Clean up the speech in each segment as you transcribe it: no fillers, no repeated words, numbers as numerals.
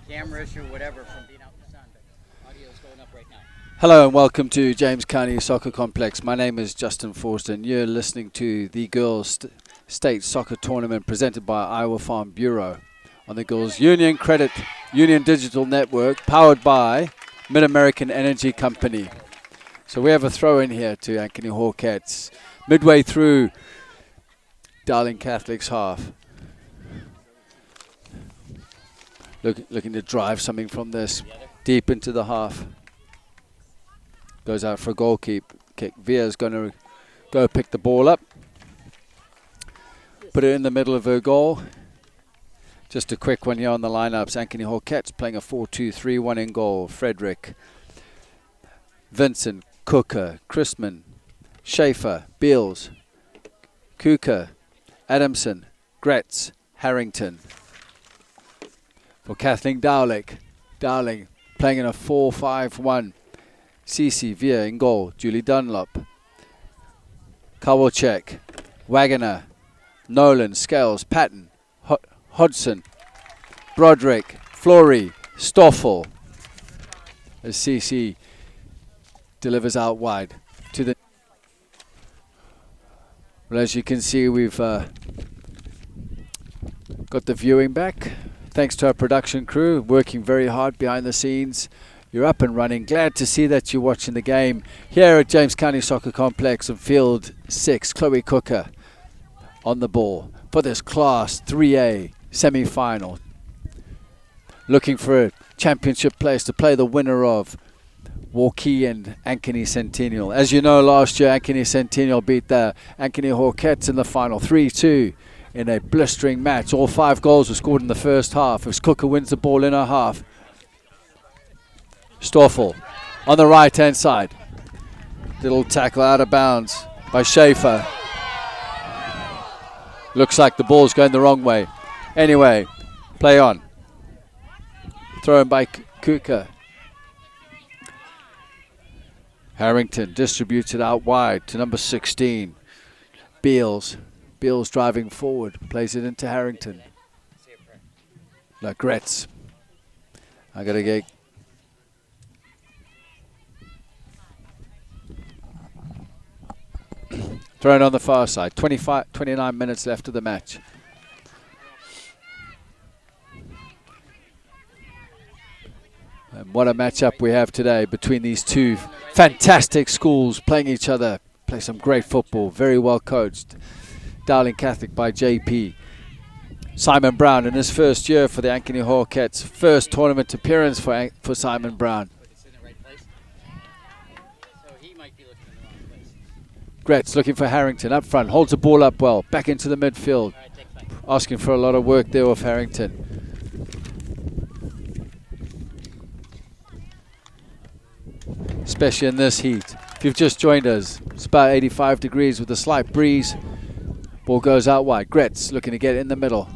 camera issue or whatever from being out in the sun, but audio's going up right now. Hello and welcome to James County Soccer Complex. My name is Justin Forster and you're listening to the Girls State Soccer Tournament presented by Iowa Farm Bureau on the Girls Union Digital Network, powered by Mid-American Energy Company. So we have a throw in here to Ankeny Hawkettes midway through Dowling Catholic's half. Looking to drive something from this deep into the half. Goes out for a goal kick. Via's going to go pick the ball up. Put it in the middle of her goal. Just a quick one here on the lineups. Ankeny Hawkettes playing a 4-2-3-1 in goal. Frederick, Vincent, Cooker, Chrisman, Schaefer, Beals, Kuka, Adamson, Gretz, Harrington. For Kathleen Dowling playing in a 4-5-1. Cece Via in goal. Julie Dunlop, Kowalczyk, Wagoner, Nolan, Scales, Patton, Hodgson, Broderick, Flory, Stoffel. As Cece delivers out wide to the. Well, as you can see, we've got the viewing back. Thanks to our production crew, working very hard behind the scenes. You're up and running. Glad to see that you're watching the game here at James County Soccer Complex on Field 6. Chloe Cooker on the ball for this Class 3A semi-final. Looking for a championship place to play the winner of Waukee and Ankeny Centennial. As you know, last year Ankeny Centennial beat the Ankeny Hawkettes in the final 3-2 in a blistering match. All 5 goals were scored in the first half as Cooker wins the ball in her half. Stoffel on the right hand side. Little tackle out of bounds by Schaefer. Looks like the ball's going the wrong way. Anyway, play on. Thrown by Kuka. Harrington distributes it out wide to number 16. Beals driving forward. Plays it into Harrington. No, Gretz. I got to get. Thrown on the far side. 29 minutes left of the match. And what a matchup we have today between these two fantastic schools playing each other. Play some great football. Very well coached. Dowling Catholic by JP. Simon Brown in his first year for the Ankeny Hawkettes. First tournament appearance for Simon Brown. Gretz looking for Harrington up front, holds the ball up well, back into the midfield, asking for a lot of work there with Harrington. Especially in this heat. If you've just joined us, it's about 85 degrees with a slight breeze. Ball goes out wide. Gretz looking to get in the middle.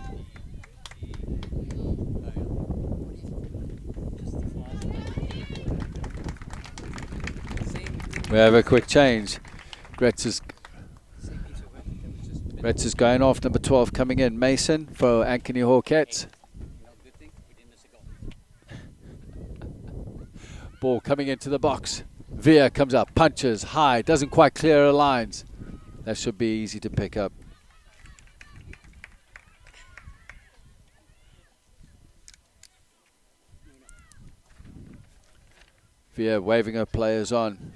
We have a quick change. Gretz is going off. Number 12 coming in. Mason for Ankeny Hawkettes. Ball coming into the box. Via comes up, punches high, doesn't quite clear her lines. That should be easy to pick up. Via waving her players on.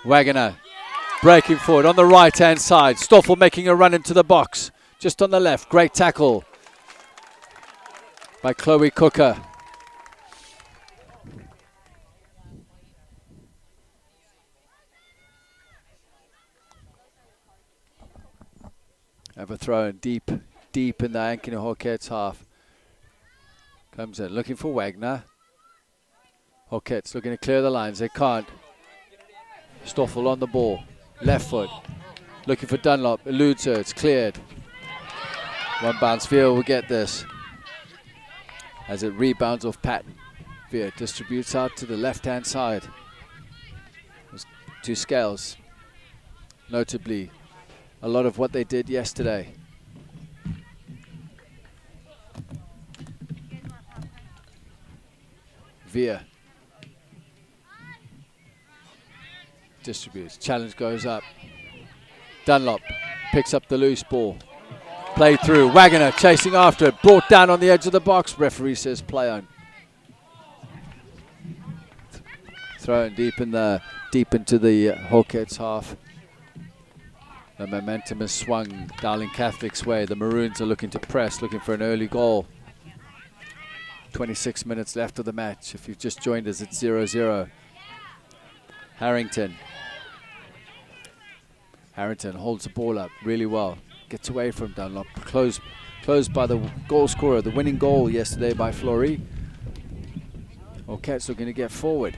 Wagoner breaking forward on the right hand side. Stoffel making a run into the box. Just on the left. Great tackle by Chloe Cooker. Have a throw in deep in the Ankeny Hawkettes half. Comes in looking for Wagner. Hawkettes looking to clear the lines. They can't. Stoffel on the ball, left foot, looking for Dunlop, eludes her, it's cleared. One bounce, Via will get this. As it rebounds off Patton. Via distributes out to the left-hand side. To Scales. Notably, a lot of what they did yesterday. Veer. Distributes. Challenge goes up. Dunlop picks up the loose ball. Played through. Wagner chasing after it. Brought down on the edge of the box. Referee says play on. Thrown deep into the Hawkettes half. The momentum has swung Dowling Catholic's way. The Maroons are looking to press, looking for an early goal. 26 minutes left of the match. If you've just joined us, it's 0-0. Harrington holds the ball up really well. Gets away from Dunlop. Closed by the goal scorer. The winning goal yesterday by Flory. Hawkettes looking to get forward.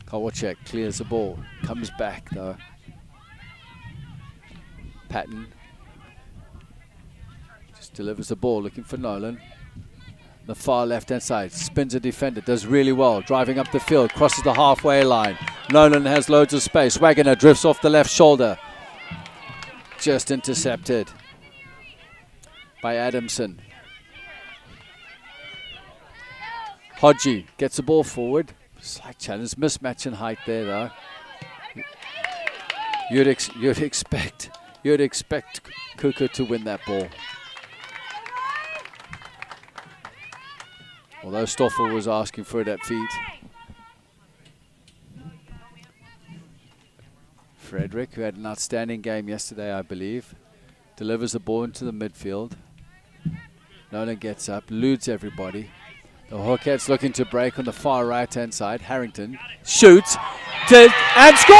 Kowalczyk clears the ball. Comes back though. Patton just delivers the ball, looking for Nolan. The far left-hand side, spins a defender, does really well, driving up the field, crosses the halfway line. Nolan has loads of space. Wagner drifts off the left shoulder. Just intercepted by Adamson. Hodgie gets the ball forward. Slight challenge, mismatch in height there though. You'd expect Kuka to win that ball. Although Stoffel was asking for it at feet. Frederick, who had an outstanding game yesterday, I believe, delivers the ball into the midfield. Nolan gets up, eludes everybody. The Hawkettes looking to break on the far right-hand side. Harrington shoots, and scores!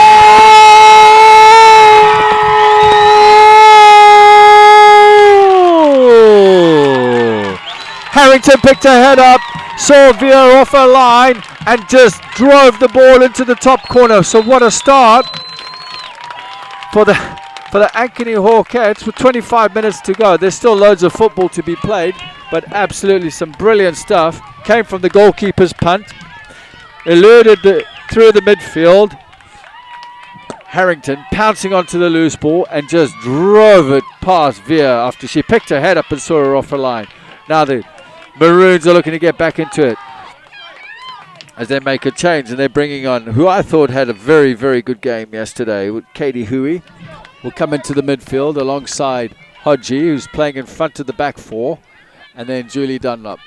Harrington picked her head up, saw Veer off her line, and just drove the ball into the top corner. So what a start for the Ankeny Hawkettes with 25 minutes to go. There's still loads of football to be played, but absolutely some brilliant stuff. Came from the goalkeeper's punt, eluded through the midfield. Harrington pouncing onto the loose ball and just drove it past Veer after she picked her head up and saw her off her line. Now the Maroons are looking to get back into it as they make a change, and they're bringing on who I thought had a very, very good game yesterday. Katie Huey will come into the midfield alongside Hodgie, who's playing in front of the back four, and then Julie Dunlop.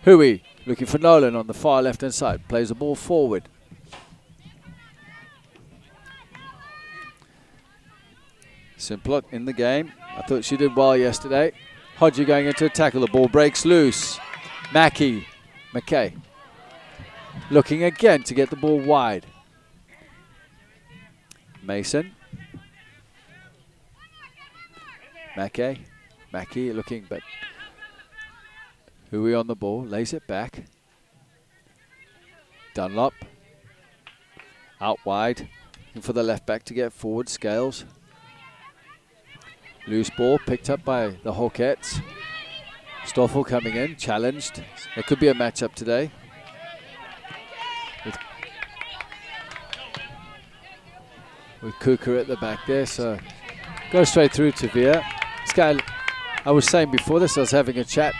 Huey looking for Nolan on the far left-hand side. Plays the ball forward. Simplot in the game. I thought she did well yesterday. Hodgie going into a tackle. The ball breaks loose. McKay looking again to get the ball wide. Mason. Mackey looking, but Huey on the ball, lays it back. Dunlop out wide, looking for the left back to get forward. Scales. Loose ball picked up by the Hawkettes. Stoffel coming in, challenged. There could be a matchup today. With Kuka at the back there, so go straight through to Veer. This guy, I was saying before this, I was having a chat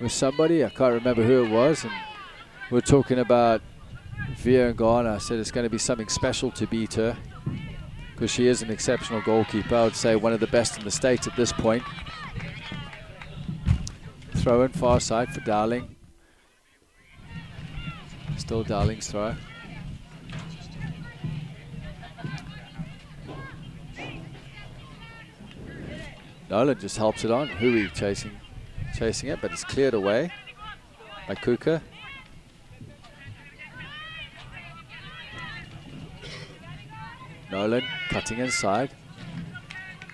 with somebody, I can't remember who it was, and we were talking about Veer and Ghana. I said it's going to be something special to beat her, because she is an exceptional goalkeeper. I would say one of the best in the States at this point. Throw in far side for Dowling. Still Dowling's throw. Nolan just helps it on. Huey chasing it, but it's cleared away by Kuka. Nolan cutting inside,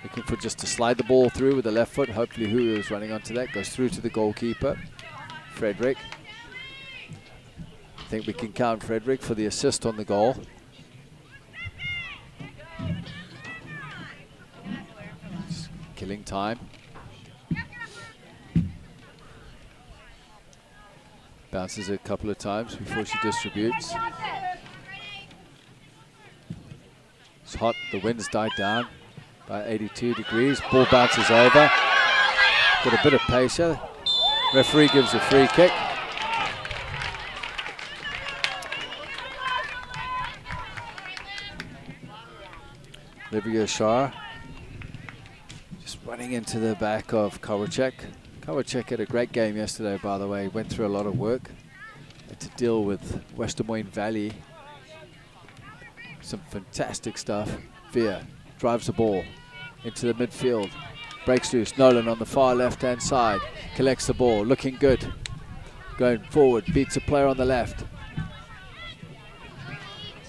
looking for just to slide the ball through with the left foot. Hopefully Huey was running onto that. Goes through to the goalkeeper, Frederick. I think we can count Frederick for the assist on the goal. Just killing time. Bounces it a couple of times before she distributes. It's hot, the wind's died down by 82 degrees. Ball bounces over. Got a bit of pace here. Referee gives a free kick. IGHSAU just running into the back of Kowacek. Kowacek had a great game yesterday, by the way. Went through a lot of work. Had to deal with West Des Moines Valley. Some fantastic stuff. Veer drives the ball into the midfield. Breaks loose. Nolan on the far left-hand side. Collects the ball. Looking good. Going forward. Beats a player on the left.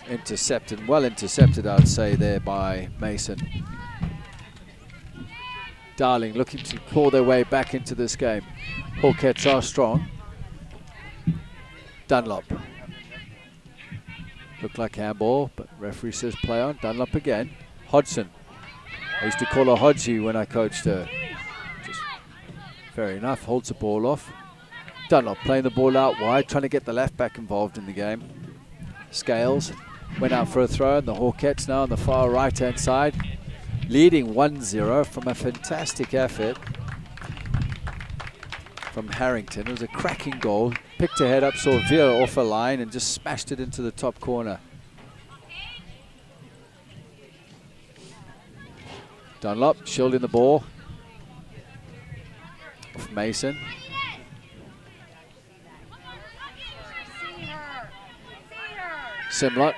Intercepted. Well intercepted, I would say, there by Mason. Dowling looking to claw their way back into this game. Hawkettes are strong. Dunlop. Looked like handball, but referee says play on. Dunlop again. Hodgson. I used to call her Hodgie when I coached her. Just fair enough, holds the ball off. Dunlop playing the ball out wide, trying to get the left back involved in the game. Scales went out for a throw, and the Hawkettes now on the far right hand side, leading 1-0 from a fantastic effort from Harrington. It was a cracking goal. Picked her head up, saw Veer off a line and just smashed it into the top corner. Dunlop shielding the ball off Mason. Simlot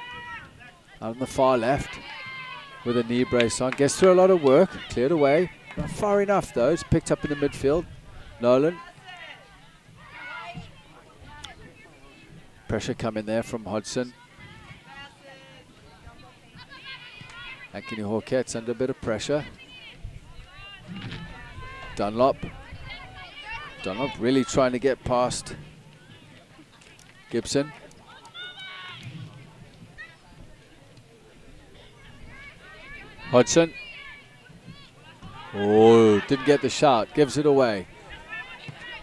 out on the far left with a knee brace on. Gets through a lot of work, cleared away. Not far enough though, it's picked up in the midfield. Nolan. Pressure coming there from Hodgson. Ankeny Hawkettes under a bit of pressure. Dunlop. Dunlop really trying to get past Gibson. Hodgson. Oh, didn't get the shot. Gives it away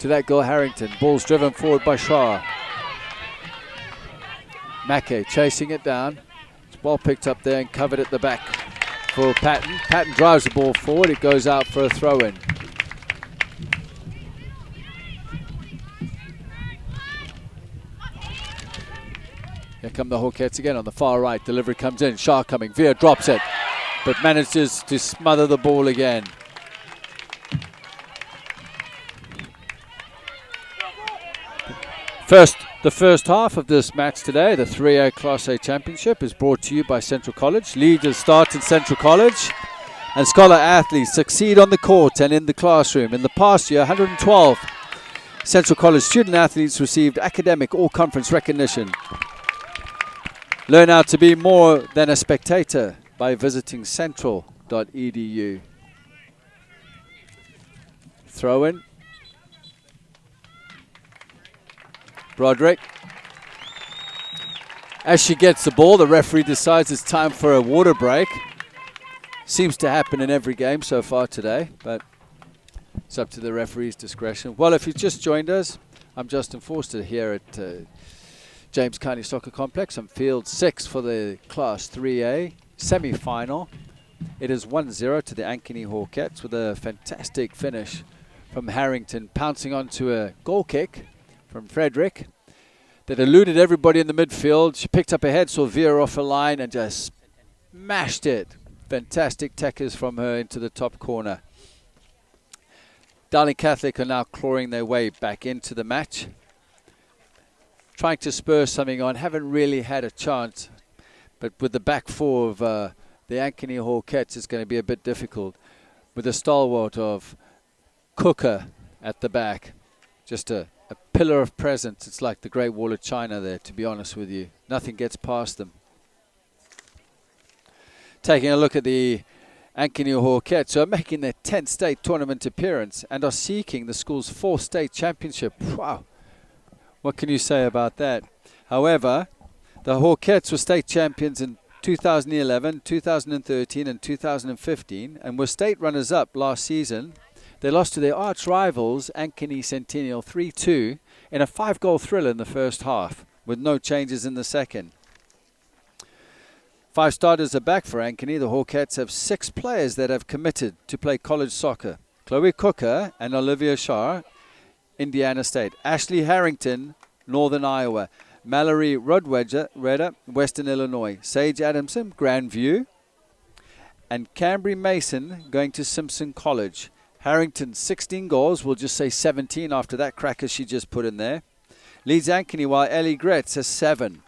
to that goal, Harrington. Ball's driven forward by Shaw. Mackay chasing it down. It's well picked up there and covered at the back for Patton. Patton drives the ball forward. It goes out for a throw-in. Here come the Hawkettes again on the far right. Delivery comes in. Shah coming. Veer drops it, but manages to smother the ball again. The first half of this match today, the 3A Class A Championship, is brought to you by Central College. Leaders start in Central College, and scholar athletes succeed on the court and in the classroom. In the past year, 112 Central College student athletes received academic all-conference recognition. Learn how to be more than a spectator by visiting central.edu. Throw in. Broderick. As she gets the ball, the referee decides it's time for a water break. Seems to happen in every game so far today, but it's up to the referee's discretion. Well, if you've just joined us, I'm Justin Forster here at James County Soccer Complex on Field 6 for the Class 3A Semi-Final. It is 1-0 to the Ankeny Hawkettes with a fantastic finish from Harrington, pouncing onto a goal kick from Frederick that eluded everybody in the midfield. She picked up her head, saw Veer off a line and just smashed it. Fantastic tackers from her into the top corner. Dowling Catholic are now clawing their way back into the match, trying to spur something on. Haven't really had a chance, but with the back four of the Ankeny Hawkettes, it's going to be a bit difficult. With the stalwart of Cooker at the back, just a pillar of presence. It's like the Great Wall of China there, to be honest with you. Nothing gets past them. Taking a look at the Ankeny Hawkettes, who are making their 10th state tournament appearance and are seeking the school's 4th state championship. Wow. What can you say about that? However, the Hawkettes were state champions in 2011, 2013 and 2015 and were state runners-up last season. They lost to their arch rivals, Ankeny Centennial, 3-2 in a 5-goal thriller in the first half, with no changes in the second. 5 starters are back for Ankeny. The Hawkettes have 6 players that have committed to play college soccer. Chloe Cooker and Olivia Shah Indiana State. Ashley Harrington, Northern Iowa. Mallory Rodwedger, Western Illinois. Sage Adamson, Grandview. And Cambry Mason going to Simpson College. Harrington, 16 goals. We'll just say 17 after that cracker she just put in there. Leads Ankeny, while Ellie Gretz has 7.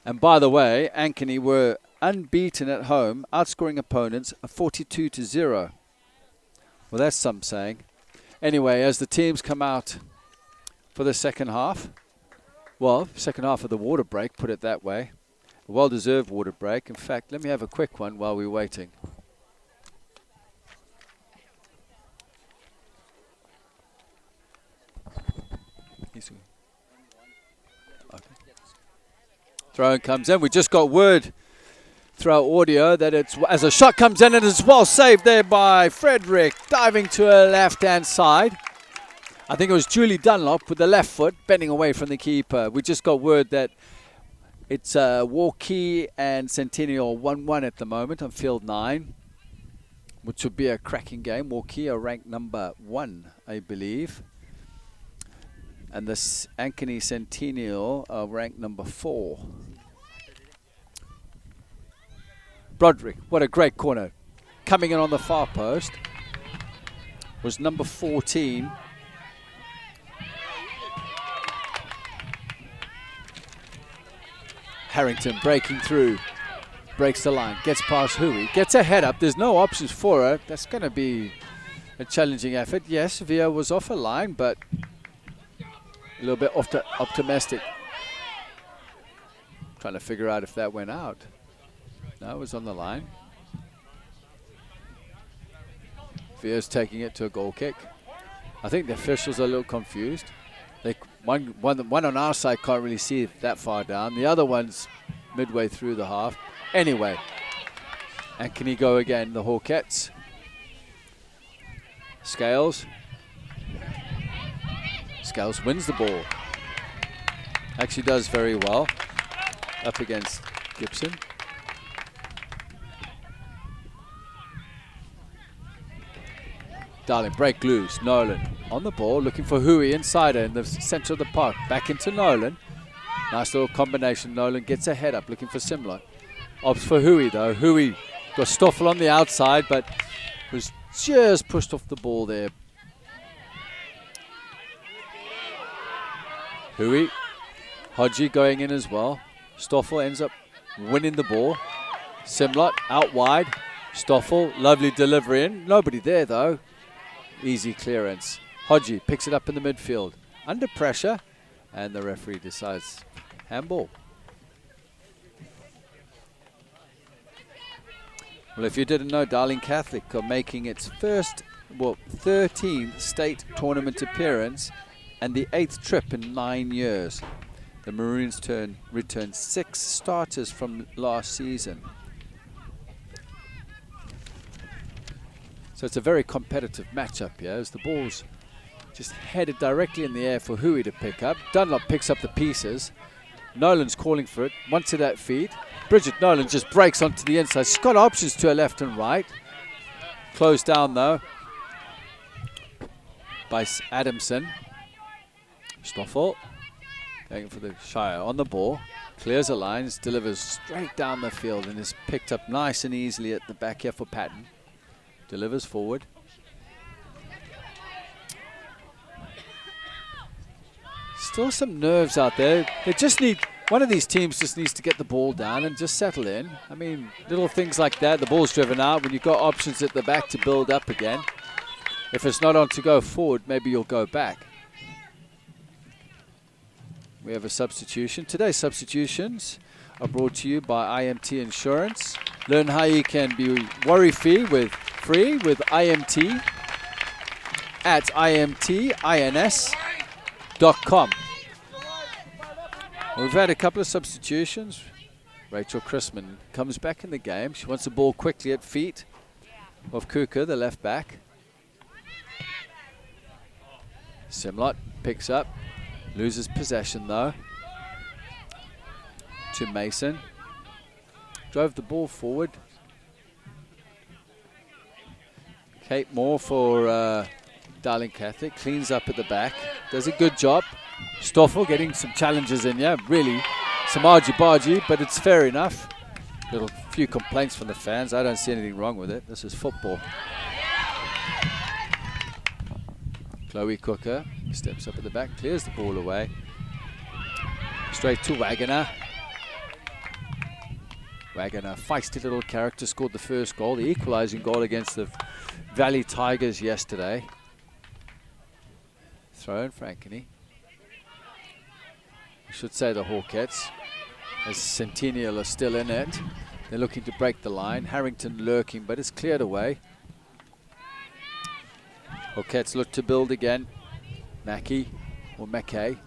And by the way, Ankeny were unbeaten at home, outscoring opponents 42-0. Well, that's some saying. Anyway, as the teams come out for the second half, well, second half of the water break, put it that way. A well-deserved water break. In fact, let me have a quick one while we're waiting. Okay. Throw-in comes in. We just got word through our audio that it's, as a shot comes in, and it's well saved there by Frederick, diving to her left-hand side. I think it was Julie Dunlop with the left foot, bending away from the keeper. We just got word that it's Waukee and Centennial 1-1 at the moment on field 9, which would be a cracking game. Waukee are ranked number 1, I believe. And this Ankeny Centennial are ranked number 4. Broderick, what a great corner. Coming in on the far post was number 14. Harrington breaking through. Breaks the line. Gets past Hui. Gets a head up. There's no options for her. That's going to be a challenging effort. Yes, Via was off her line, but a little bit optimistic. Trying to figure out if that went out. No, it was on the line. Via's taking it to a goal kick. I think the officials are a little confused. One on our side can't really see it that far down. The other one's midway through the half. Anyway, Ankeny go again, the Hawkettes. Scales wins the ball. Actually does very well. Up against Gibson. Dowling, break loose. Nolan on the ball, looking for Hui inside her in the center of the park. Back into Nolan. Nice little combination. Nolan gets a head up, looking for Simler. Opts for Hui though. Hui got Stoffel on the outside, but was just pushed off the ball there. Hui. Hodgie going in as well. Stoffel ends up winning the ball. Simlot out wide. Stoffel, lovely delivery in. Nobody there though. Easy clearance. Hodgie picks it up in the midfield. Under pressure. And the referee decides handball. Well, if you didn't know, Dowling Catholic are making its first, 13th state tournament appearance and the 8th trip in 9 years. The Maroons returned 6 starters from last season. So it's a very competitive matchup here as the ball's just headed directly in the air for Hui to pick up. Dunlop picks up the pieces. Nolan's calling for it, wants it at feet. Bridget Nolan just breaks onto the inside. She's got options to her left and right. Closed down though by Adamson. Stoffel going for the Shire on the ball. Clears the lines, delivers straight down the field and is picked up nice and easily at the back here for Patton. Delivers forward. Still some nerves out there. They just need, one of these teams just needs to get the ball down and just settle in. I mean, little things like that. The ball's driven out when you've got options at the back to build up again. If it's not on to go forward, maybe you'll go back. We have a substitution. Today's substitutions are brought to you by IMT Insurance. Learn how you can be worry-free with IMT at imtins.com. We've had a couple of substitutions. Rachel Chrisman comes back in the game. She wants the ball quickly at feet of Kuka, the left back. Simlot picks up, loses possession though. To Mason. Drove the ball forward. Kate Moore for Dowling Catholic cleans up at the back, does a good job. Stoffel getting some challenges in here, really some argy-bargy, but it's fair enough. Little few complaints from the fans. I don't see anything wrong with it. This is football. Chloe Cooker steps up at the back, clears the ball away. Straight to Wagoner. Wagoner, feisty little character, scored the first goal, the equalising goal against the Valley Tigers yesterday. Throw in for Ankeny. I should say the Hawkettes, as Centennial are still in it. They're looking to break the line. Harrington lurking, but it's cleared away. Hawkettes look to build again. Mackey or Mackay.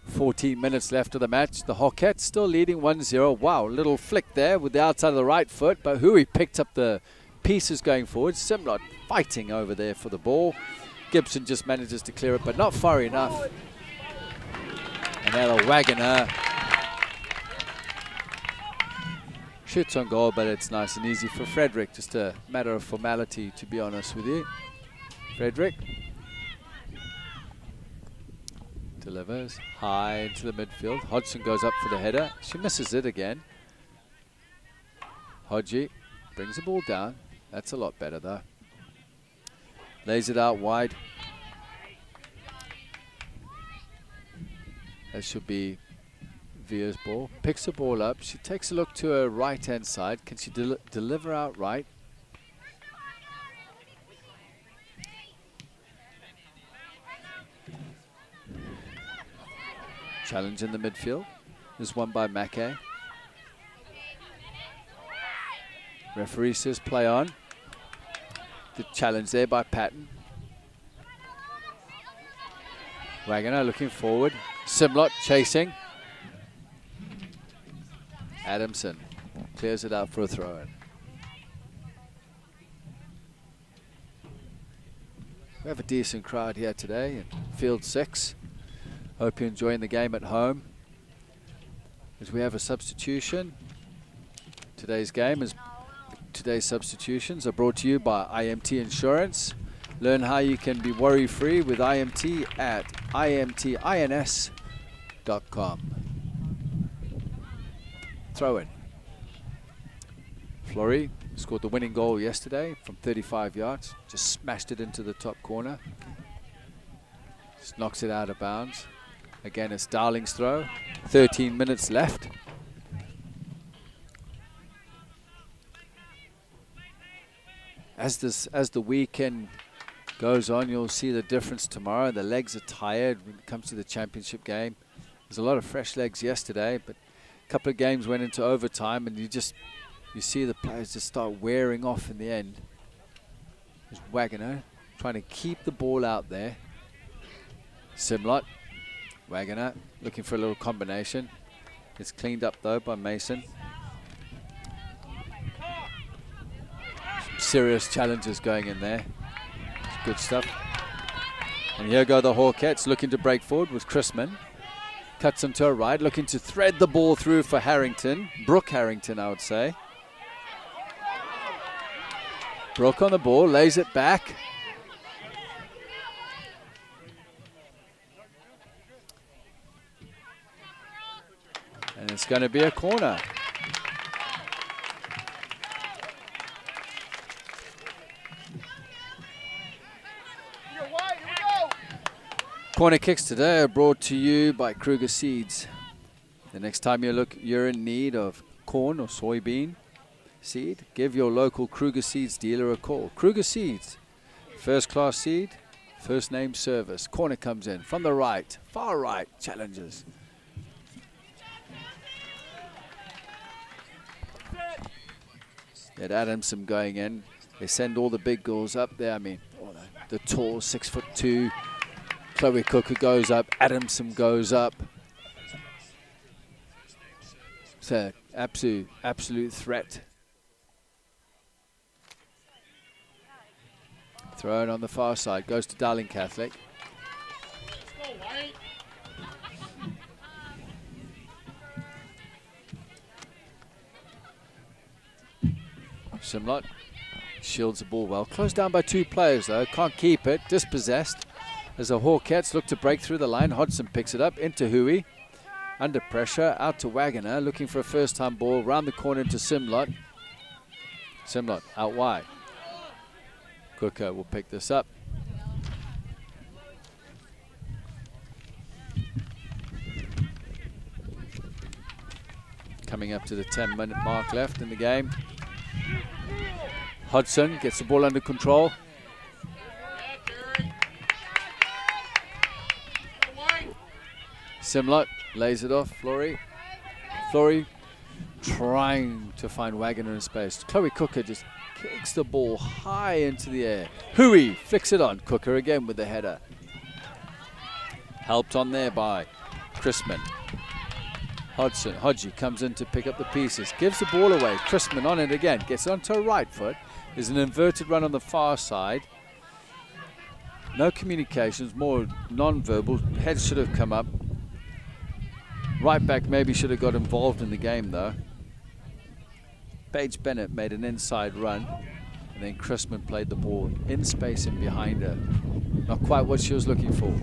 14 minutes left of the match. The Hawkettes still leading 1-0. Wow, little flick there with the outside of the right foot, but Hui picked up the pieces going forward. Simrod fighting over there for the ball. Gibson just manages to clear it, but not far enough. And now the Wagoner shoots on goal, but it's nice and easy for Frederick. Just a matter of formality, to be honest with you. Frederick delivers high into the midfield. Hodgson goes up for the header. She misses it again. Hodgie brings the ball down. That's a lot better though. Lays it out wide. That should be Via's ball. Picks the ball up. She takes a look to her right-hand side. Can she deliver out right? Challenge in the midfield is won by Mackay. Referee says play on. The challenge there by Patton. Wagoner looking forward. Simlot chasing. Adamson clears it out for a throw-in. We have a decent crowd here today in field 6. Hope you're enjoying the game at home. As we have a substitution. Today's substitutions are brought to you by IMT Insurance. Learn how you can be worry-free with IMT at imtins.com. Throw in. Flory scored the winning goal yesterday from 35 yards. Just smashed it into the top corner. Just knocks it out of bounds. Again, it's Dowling's throw. 13 minutes left. As the weekend goes on, you'll see the difference tomorrow. The legs are tired when it comes to the championship game. There's a lot of fresh legs yesterday, but a couple of games went into overtime, and you see the players just start wearing off in the end. There's Wagoner trying to keep the ball out there. Simlot. Wagoner looking for a little combination. It's cleaned up though by Mason. Some serious challenges going in there. It's good stuff. And here go the Hawkettes looking to break forward with Chrisman. Cuts into her right, looking to thread the ball through for Harrington. Brooke Harrington, I would say. Brooke on the ball, lays it back. And it's going to be a corner. Corner kicks today are brought to you by Kruger Seeds. The next time you're in need of corn or soybean seed, give your local Kruger Seeds dealer a call. Kruger Seeds, first class seed, first name service. Corner comes in from the right, far right, challenges. At Adamson going in, they send all the big girls up there. I mean, the tall 6'2", Chloe Cooker goes up, Adamson goes up. It's an absolute threat. Thrown on the far side, goes to Dowling Catholic. Simlot Shields the ball well. Closed down by 2 players though. Can't keep it. Dispossessed. As the Hawkettes look to break through the line. Hodgson picks it up into Hui. Under pressure. Out to Wagoner. Looking for a first-time ball. Round the corner into Simlot. Simlot out wide. Cooker will pick this up. Coming up to the 10-minute mark left in the game. Hodgson gets the ball under control. Simlot lays it off. Flory trying to find Wagoner in space. Chloe Cooker just kicks the ball high into the air. Hui flicks it on. Cooker again with the header. Helped on there by Chrisman. Hodgie comes in to pick up the pieces. Gives the ball away. Chrisman on it again. Gets onto her right foot. There's an inverted run on the far side. No communications, more non-verbal. Head should have come up. Right back maybe should have got involved in the game though. Paige Bennett made an inside run. And then Chrisman played the ball in space and behind her. Not quite what she was looking for.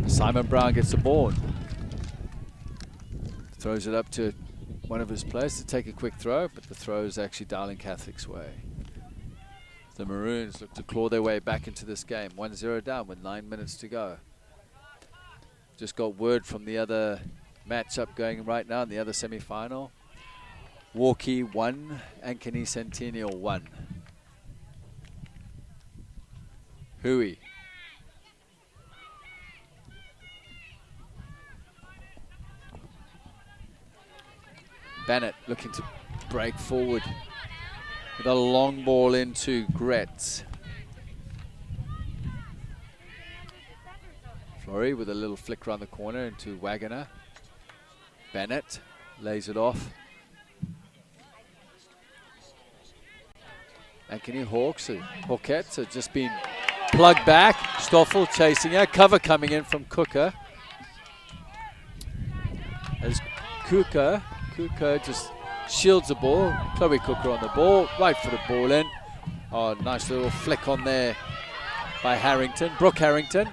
Simon Brown gets the ball. Throws it up to one of his players to take a quick throw, but the throw is actually Dowling Catholic's way. The Maroons look to claw their way back into this game. 1-0 down with 9 minutes to go. Just got word from the other matchup going right now in the other semi-final. Walkie 1, Ankeny Centennial 1. Hui. Bennett looking to break forward with a long ball into Gretz. Flory with a little flick around the corner into Wagoner. Bennett lays it off. Ankeny Hawkettes have just been plugged back. Stoffel chasing her. Cover coming in from Cooker. As Cooker just shields the ball. Chloe Cooker on the ball. Right footed ball in. Oh, nice little flick on there by Harrington. Brooke Harrington.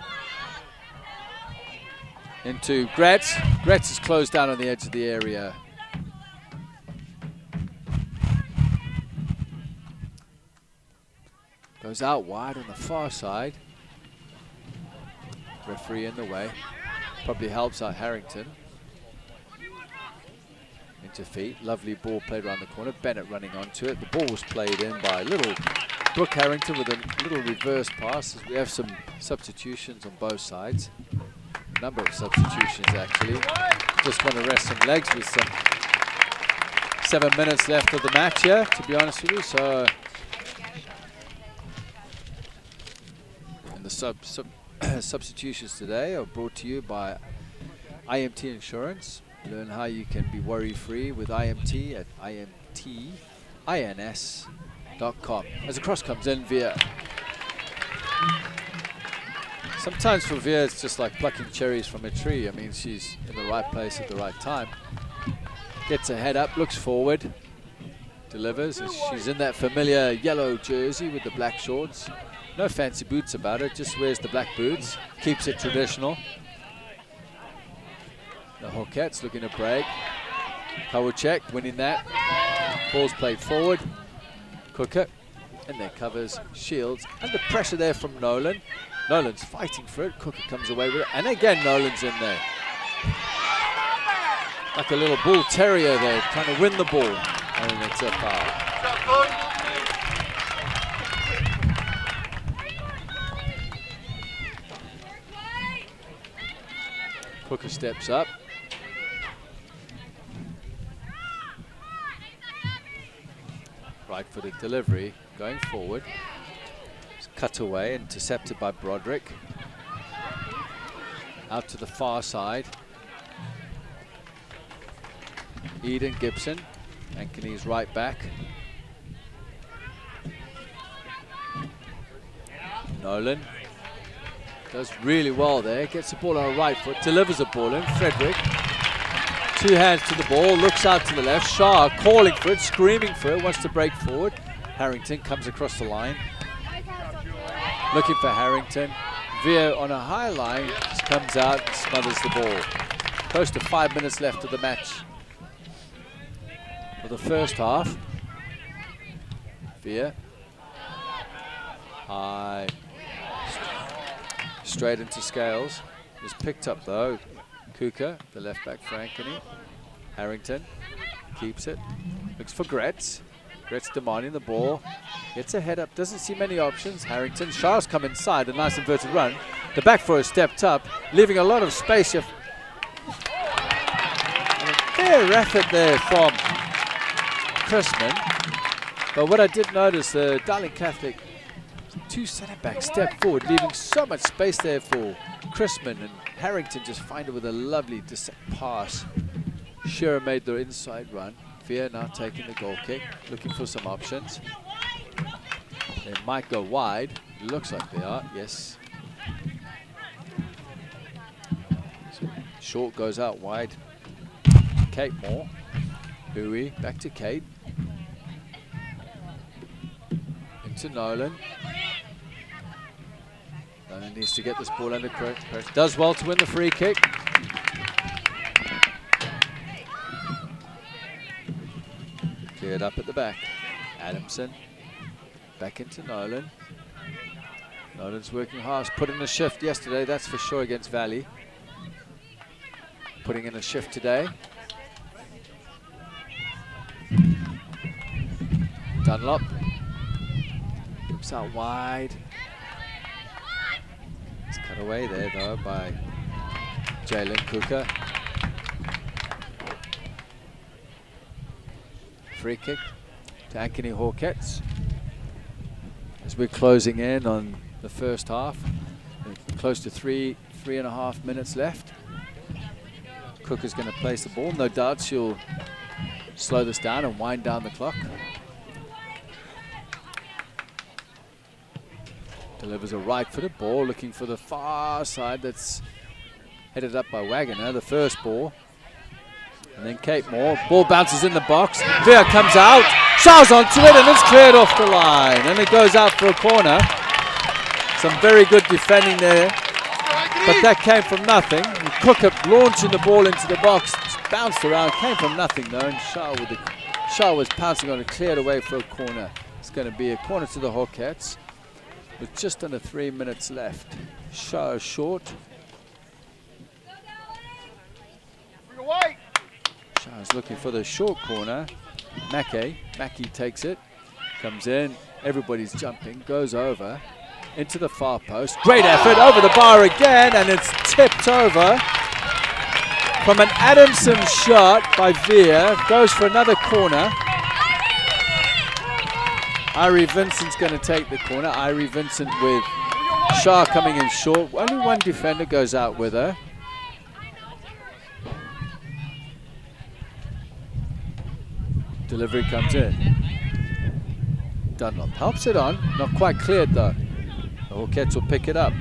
Into Gretz. Gretz is closed down on the edge of the area. Goes out wide on the far side. Referee in the way. Probably helps out Harrington. Into feet. Lovely ball played around the corner. Bennett running onto it. The ball was played in by little Brooke Harrington with a little reverse pass. As we have some substitutions on both sides. A number of substitutions actually. Just want to rest some legs with some 7 minutes left of the match here, to be honest with you. So and the substitutions today are brought to you by IMT Insurance. Learn how you can be worry-free with IMT at imtins.com. As the cross comes in, Via. Sometimes for Via, it's just like plucking cherries from a tree. I mean, she's in the right place at the right time. Gets her head up, looks forward, delivers. She's in that familiar yellow jersey with the black shorts. No fancy boots about it, just wears the black boots. Keeps it traditional. The Hawkettes looking to break. Kowalczyk winning that. Ball's played forward. Cooker. And then covers Shields. Under pressure there from Nolan. Nolan's fighting for it. Cooker comes away with it. And again, Nolan's in there. Like a little bull terrier there, trying to win the ball. And it's a foul. Cooker steps up. Right-footed delivery, going forward. It's cut away, intercepted by Broderick. Out to the far side. Eden Gibson, Ankeny's right back. Nolan does really well there, gets the ball on her right foot, delivers the ball in. Frederick, 2 hands to the ball, looks out to the left. Shah calling for it, screaming for it, wants to break forward. Harrington comes across the line. Looking for Harrington. Veer on a high line, just comes out and smothers the ball. Close to 5 minutes left of the match for the first half. Veer. High. Straight into Scales. Is picked up though. Kuka, the left back for Ankeny. Harrington keeps it. Looks for Gretz. Gretz demanding the ball. Gets a head up. Doesn't see many options. Harrington. Shah's come inside. A nice inverted run. The back four has stepped up, leaving a lot of space here. A fair effort there from Chrisman. But what I did notice, the Dowling Catholic two centre-backs step forward, leaving so much space there for Chrisman, and Harrington just find it with a lovely pass. Shearer made the inside run. Veer now taking the goal kick, looking for some options. They might go wide. Looks like they are, yes. So short goes out wide. Kate Moore. Hui, back to Kate. Into Nolan. Nolan needs to get this ball under pressure. Does well to win the free kick. Cleared up at the back. Adamson. Back into Nolan. Nolan's working hard. Put in a shift yesterday, that's for sure, against Valley. Putting in a shift today. Dunlop. Looks out wide. It's cut away there though by Jalen Kuka. Free kick to Ankeny Hawkettes. As we're closing in on the first half, close to three and a half minutes left. Cook is going to place the ball. No doubt she'll slow this down and wind down the clock. Delivers a right-footed ball, looking for the far side. That's headed up by Waggoner, the first ball. And then Kate Moore. Ball bounces in the box. Veer comes out. Shah's onto it, and it's cleared off the line. And it goes out for a corner. Some very good defending there. But that came from nothing. Cook launching the ball into the box. Bounced around. Came from nothing, though. And Shah was pouncing on it, cleared away for a corner. It's going to be a corner to the Hawkettes with just under 3 minutes left. Shah is short. Shah's looking for the short corner. Mackey takes it, comes in, everybody's jumping, goes over, into the far post. Great effort, over the bar again, and it's tipped over. From an Adamson shot by Veer, goes for another corner. Irie Vincent's going to take the corner. Irie Vincent with Shah coming in short. Only one defender goes out with her. Delivery comes in. Dunlop helps it on. Not quite cleared though. The Hawkettes will pick it up.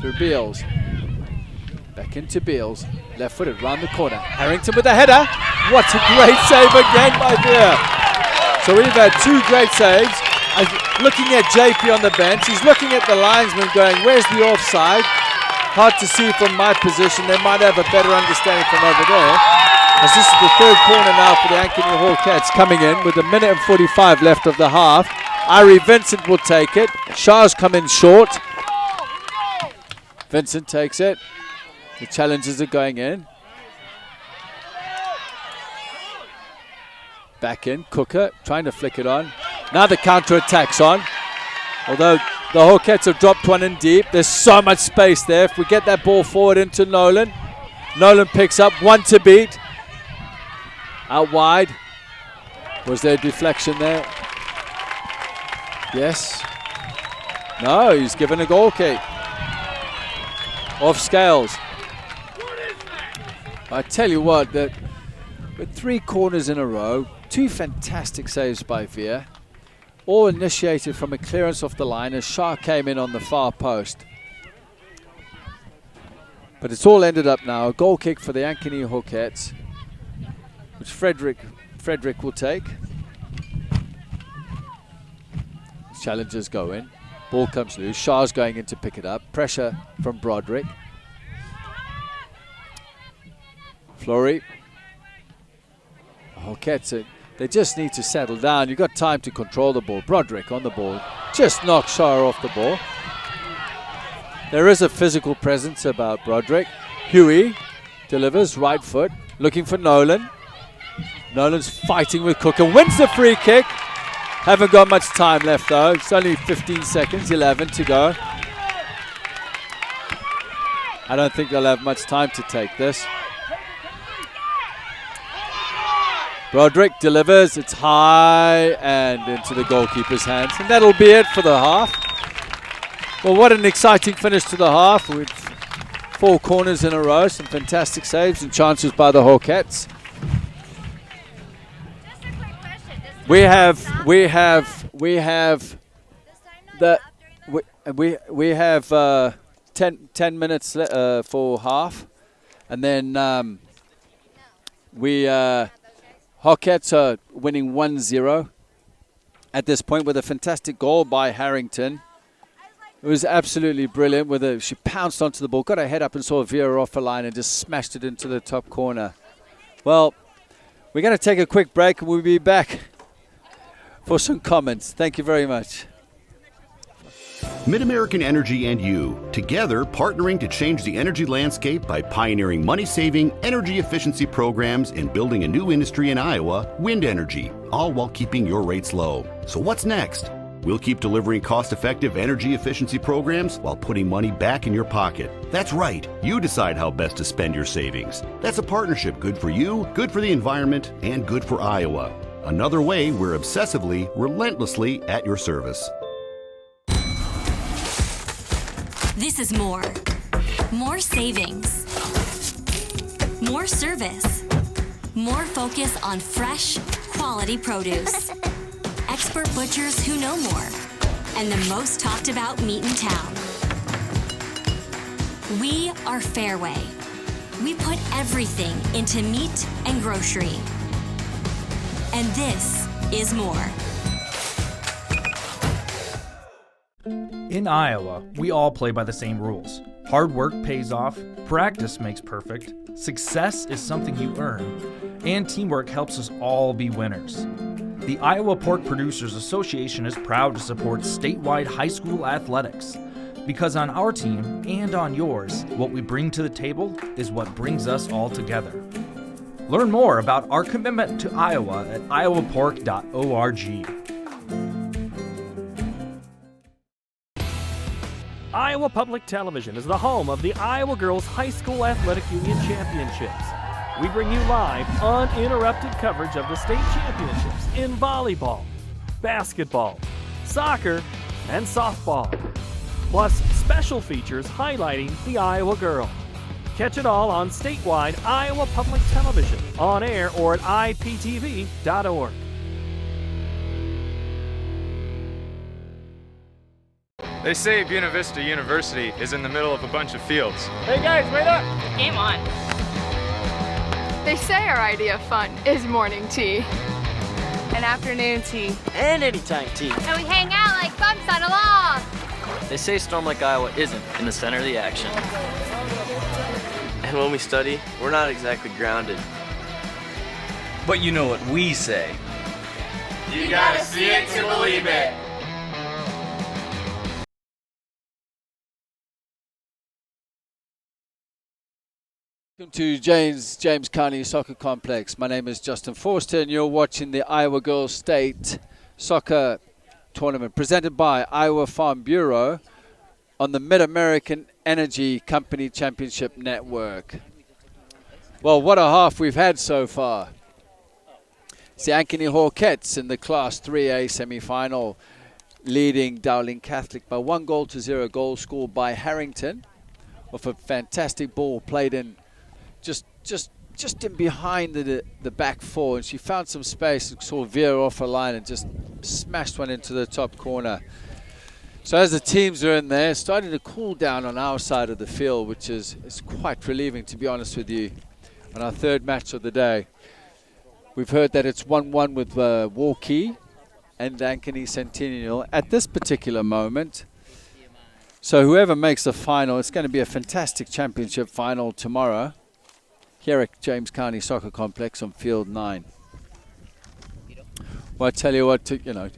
Through Beals. Back into Beals. Left footed round the corner. Harrington with a header. What a great save again by Veer. So we've had two great saves. Looking at JP on the bench. He's looking at the linesman going, where's the offside? Hard to see from my position. They might have a better understanding from over there. As this is the third corner now for the Ankeny Hawkettes, coming in with 1 minute and 45 left of the half. Irie Vincent will take it. Shah's come in short. Vincent takes it. The challengers are going in. Back in. Cooker trying to flick it on. Now the counter-attack's on. Although the Hawkettes have dropped one in deep. There's so much space there. If we get that ball forward into Nolan. Nolan picks up, one to beat. Out wide. Was there a deflection there? Yes. No, he's given a goal kick. Off Scales. I tell you what, that with 3 corners in a row, 2 fantastic saves by Veer, all initiated from a clearance off the line as Shah came in on the far post. But it's all ended up now. A goal kick for the Ankeny Hawkettes, which Frederick will take. Challengers go in. Ball comes loose. Shah's going in to pick it up. Pressure from Broderick. Flory. Hawkets, they just need to settle down. You've got time to control the ball. Broderick on the ball. Just knocks Shah off the ball. There is a physical presence about Broderick. Huey delivers right foot. Looking for Nolan. Nolan's fighting with Cook and wins the free kick. Haven't got much time left though. It's only 15 seconds, 11 to go. I don't think they'll have much time to take this. Broderick delivers. It's high and into the goalkeeper's hands. And that'll be it for the half. Well, what an exciting finish to the half with 4 corners in a row. Some fantastic saves and chances by the Hawkettes. We have 10 minutes for half, and then Hawkettes are winning 1-0 at this point with a fantastic goal by Harrington. It was absolutely brilliant. She pounced onto the ball, got her head up and saw a veer off a line and just smashed it into the top corner. Well, we're going to take a quick break and we'll be back for some comments. Thank you very much. MidAmerican Energy and you, together partnering to change the energy landscape by pioneering money-saving, energy efficiency programs and building a new industry in Iowa, wind energy, all while keeping your rates low. So what's next? We'll keep delivering cost-effective energy efficiency programs while putting money back in your pocket. That's right. You decide how best to spend your savings. That's a partnership good for you, good for the environment, and good for Iowa. Another way we're obsessively, relentlessly at your service. This is more. More savings. More service. More focus on fresh, quality produce. Expert butchers who know more. And the most talked about meat in town. We are Fairway. We put everything into meat and grocery. And this is more. In Iowa, we all play by the same rules. Hard work pays off, practice makes perfect, success is something you earn, and teamwork helps us all be winners. The Iowa Pork Producers Association is proud to support statewide high school athletics. Because on our team and on yours, what we bring to the table is what brings us all together. Learn more about our commitment to Iowa at iowapork.org. Iowa Public Television is the home of the Iowa Girls High School Athletic Union Championships. We bring you live, uninterrupted coverage of the state championships in volleyball, basketball, soccer, and softball. Plus, special features highlighting the Iowa girl. Catch it all on statewide Iowa Public Television, on air or at iptv.org. They say Buena Vista University is in the middle of a bunch of fields. Hey guys, wait up! Game on. They say our idea of fun is morning tea, and afternoon tea, And anytime tea. And we hang out like bumps on a log. They say Storm Lake, Iowa isn't in the center of the action. And when we study, we're not exactly grounded. But you know what we say. You gotta see it to believe it. Welcome to James County Soccer Complex. My name is Justin Forster and you're watching the Iowa Girls State Soccer Tournament presented by Iowa Farm Bureau on the Mid-American Energy Company Championship Network. Well, what a half we've had so far. It's the Ankeny Hawkettes in the Class 3A semi-final leading Dowling Catholic by 1-0 goal scored by Harrington off a fantastic ball played in just in behind the back four, and she found some space and saw veer off her line and just smashed one into the top corner. So as the teams are in there, starting to cool down on our side of the field, which is quite relieving, to be honest with you, on our third match of the day. We've heard that it's 1-1 with Walkie and Ankeny Centennial at this particular moment. So whoever makes the final, it's going to be a fantastic championship final tomorrow here at James County Soccer Complex on Field 9. Well, I tell you what, I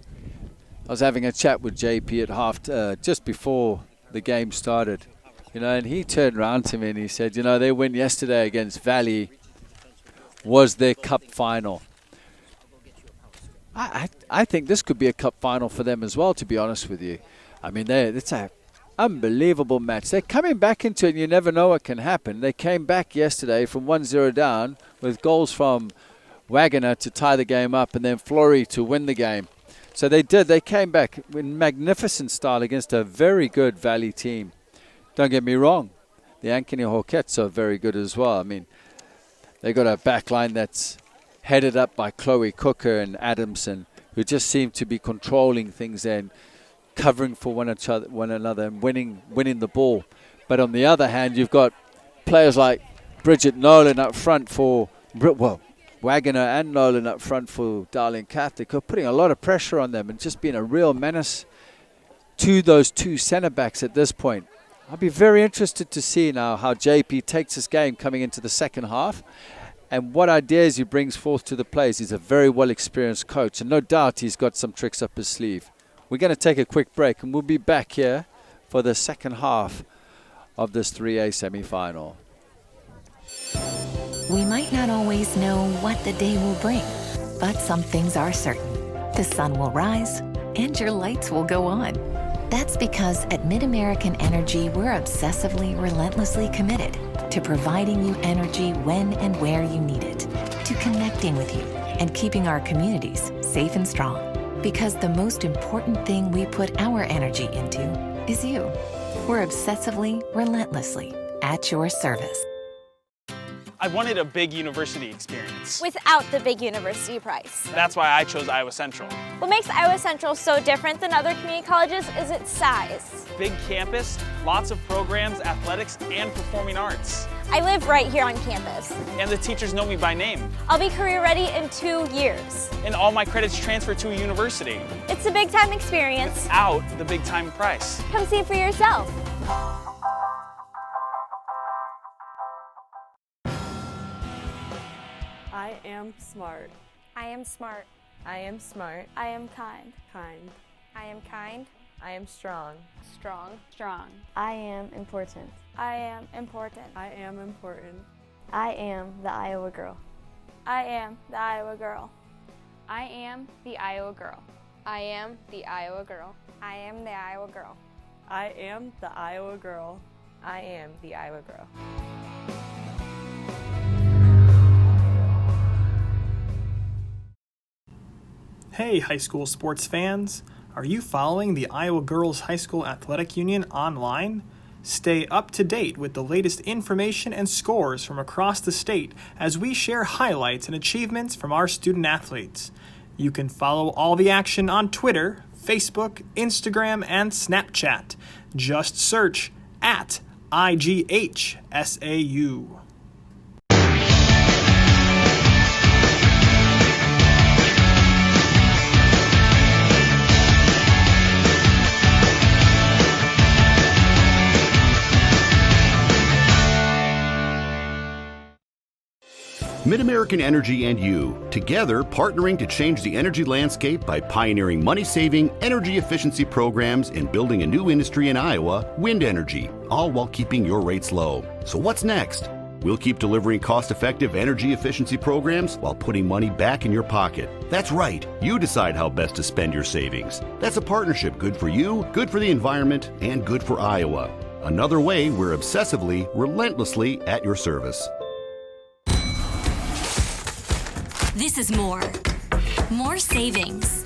was having a chat with JP at just before the game started, and he turned around to me and he said, their win yesterday against Valley was their cup final. I think this could be a cup final for them as well, to be honest with you. I mean, it's an unbelievable match. They're coming back into it, and you never know what can happen. They came back yesterday from 1-0 down with goals from Wagner to tie the game up and then Flory to win the game. So they came back in magnificent style against a very good Valley team. Don't get me wrong, the Ankeny Hawkettes are very good as well. I mean, they got a back line that's headed up by Chloe Cooker and Adamson, who just seem to be controlling things and covering for one another and winning the ball. But on the other hand, you've got players like Bridget Nolan up front for, Wagner and Nolan up front for Dowling Catholic, are putting a lot of pressure on them and just being a real menace to those two centre-backs at this point. I'll be very interested to see now how JP takes this game coming into the second half and what ideas he brings forth to the players. He's a very well-experienced coach, and no doubt he's got some tricks up his sleeve. We're going to take a quick break, and we'll be back here for the second half of this 3A semi-final. We might not always know what the day will bring, but some things are certain. The sun will rise, and your lights will go on. That's because at MidAmerican Energy, we're obsessively, relentlessly committed to providing you energy when and where you need it, to connecting with you and keeping our communities safe and strong. Because the most important thing we put our energy into is you. We're obsessively, relentlessly at your service. I wanted a big university experience. Without the big university price. That's why I chose Iowa Central. What makes Iowa Central so different than other community colleges is its size. Big campus, lots of programs, athletics, and performing arts. I live right here on campus. And the teachers know me by name. I'll be career ready in 2 years. And all my credits transfer to a university. It's a big time experience. Without the big time price. Come see for yourself. I am smart. I am smart. I am smart. I am kind. Kind. I am kind. I am strong. Strong. Strong. I am important. I am important. I am important. I am the Iowa girl. I am the Iowa girl. I am the Iowa girl. I am the Iowa girl. I am the Iowa girl. I am the Iowa girl. I am the Iowa girl. Hey, high school sports fans! Are you following the Iowa Girls High School Athletic Union online? Stay up to date with the latest information and scores from across the state as we share highlights and achievements from our student athletes. You can follow all the action on Twitter, Facebook, Instagram, and Snapchat. Just search at IGHSAU. MidAmerican Energy and you, together partnering to change the energy landscape by pioneering money-saving, energy efficiency programs and building a new industry in Iowa, wind energy, all while keeping your rates low. So what's next? We'll keep delivering cost-effective energy efficiency programs while putting money back in your pocket. That's right. You decide how best to spend your savings. That's a partnership good for you, good for the environment, and good for Iowa. Another way we're obsessively, relentlessly at your service. This is more. More savings.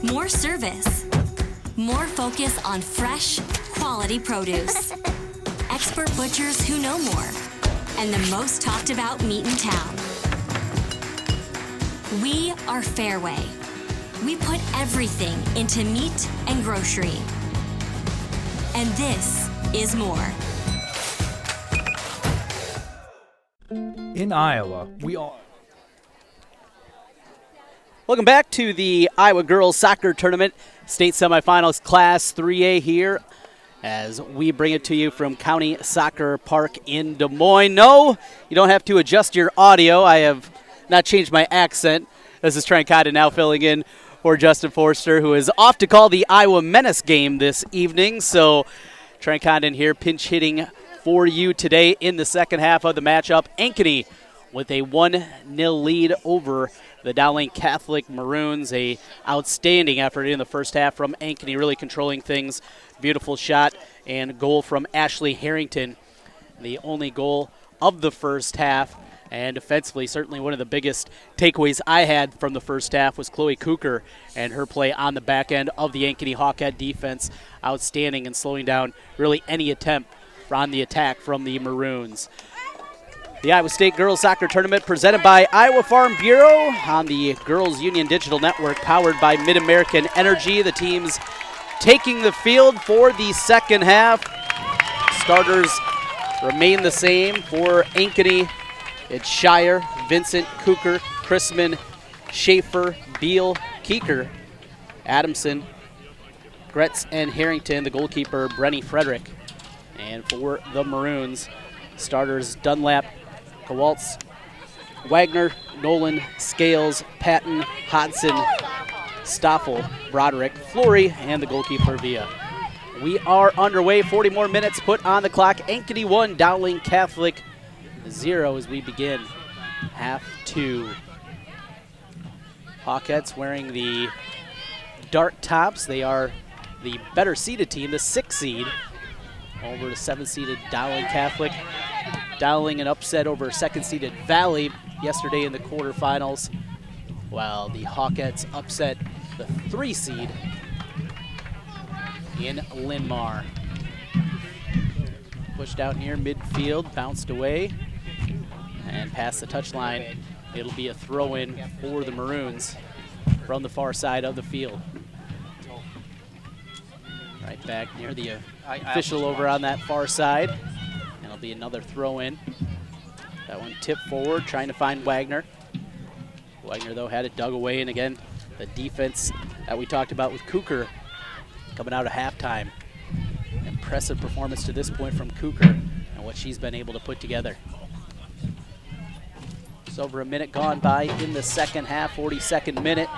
More service. More focus on fresh, quality produce. Expert butchers who know more. And the most talked about meat in town. We are Fairway. We put everything into meat and grocery. And this is more. In Iowa, we all... Welcome back to the Iowa Girls Soccer Tournament State Semifinals Class 3A here as we bring it to you from County Soccer Park in Des Moines. No, you don't have to adjust your audio. I have not changed my accent. This is Trent Condon now filling in for Justin Forster, who is off to call the Iowa Menace game this evening. So Trent Condon here pinch hitting for you today in the second half of the matchup. Ankeny with a 1-0 lead over the Dowling Catholic Maroons. A outstanding effort in the first half from Ankeny, really controlling things. Beautiful shot and goal from Ashley Harrington, the only goal of the first half. And defensively, certainly one of the biggest takeaways I had from the first half was Chloe Cooker and her play on the back end of the Ankeny Hawkette defense. Outstanding and slowing down really any attempt on the attack from the Maroons. The Iowa State Girls Soccer Tournament presented by Iowa Farm Bureau on the Girls Union Digital Network, powered by Mid-American Energy. The teams taking the field for the second half. Starters remain the same for Ankeny. It's Shire, Vincent, Cooker, Chrisman, Schaefer, Beal, Keeker, Adamson, Gretz, and Harrington. The goalkeeper, Brenny Frederick. And for the Maroons, starters Dunlap, Kowaltz, Wagner, Nolan, Scales, Patton, Hodson, Stoffel, Broderick, Flory, and the goalkeeper Villa. We are underway. 40 more minutes put on the clock. Ankeny 1, Dowling Catholic 0 as we begin half 2. Hawkettes wearing the dark tops. They are the better seeded team, the 6th seed, over the 7th-seeded Dowling Catholic. Dowling an upset over 2nd-seeded Valley yesterday in the quarterfinals, while the Hawkettes upset the 3 seed in Linn-Mar. Pushed out near midfield, bounced away, and past the touchline. It'll be a throw-in for the Maroons from the far side of the field. Right back near the official over on that far side. And it'll be another throw-in. That one tipped forward, trying to find Wagner. Wagner, though, had it dug away. And again, the defense that we talked about with Cooker coming out of halftime. Impressive performance to this point from Cooker and what she's been able to put together. Just over a minute gone by in the second half, 42nd minute,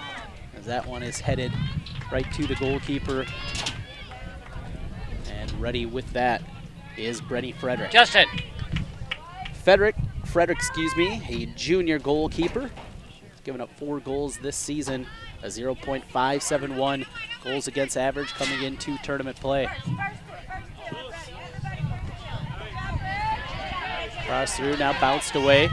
as that one is headed right to the goalkeeper. And ready with that is Brenny Frederick. Justin! Frederick, a junior goalkeeper. He's given up 4 goals this season, a 0.571 goals against average coming into tournament play. Cross through, now bounced away.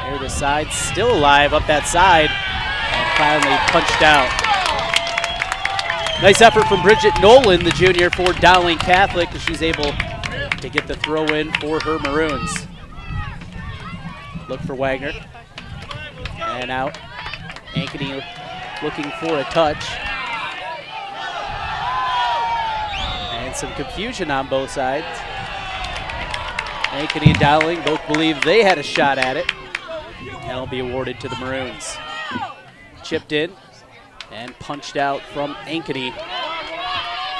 Near the side, still alive up that side, and finally punched out. Nice effort from Bridget Nolan, the junior for Dowling Catholic, as she's able to get the throw in for her Maroons. Look for Wagner. And out. Ankeny looking for a touch. And some confusion on both sides. Ankeny and Dowling both believe they had a shot at it. And it'll be awarded to the Maroons. Chipped in and punched out from Ankeny.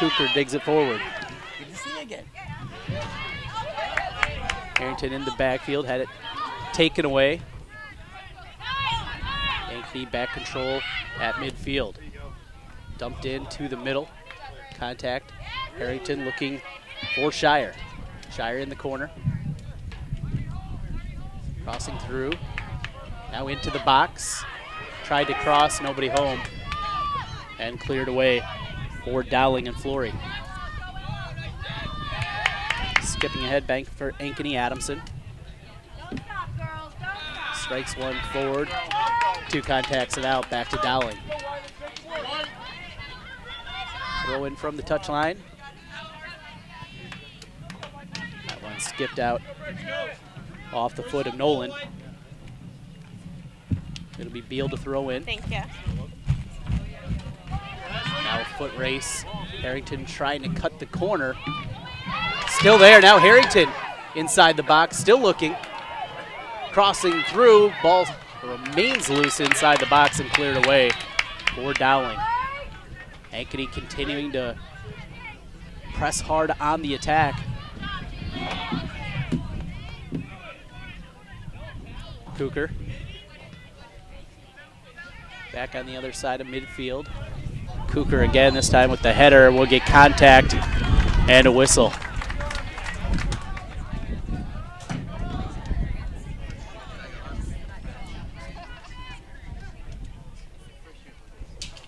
Cooper digs it forward. Good to see you again. Harrington in the backfield, had it taken away. Ankeny back control at midfield. Dumped into the middle. Contact. Harrington looking for Shire. Shire in the corner. Crossing through. Now into the box. Tried to cross, nobody home. And cleared away for Dowling and Flory. Skipping ahead, bank for Ankeny Adamson. Strikes one forward. 2 contacts it out, back to Dowling. Throw in from the touchline. That one skipped out off the foot of Nolan. It'll be Beal to throw in. Thank you. Now a foot race. Harrington trying to cut the corner. Still there. Now Harrington inside the box, still looking. Crossing through. Ball remains loose inside the box and cleared away for Dowling. Ankeny continuing to press hard on the attack. Cooker back on the other side of midfield. Cooker again, this time with the header, will get contact and a whistle.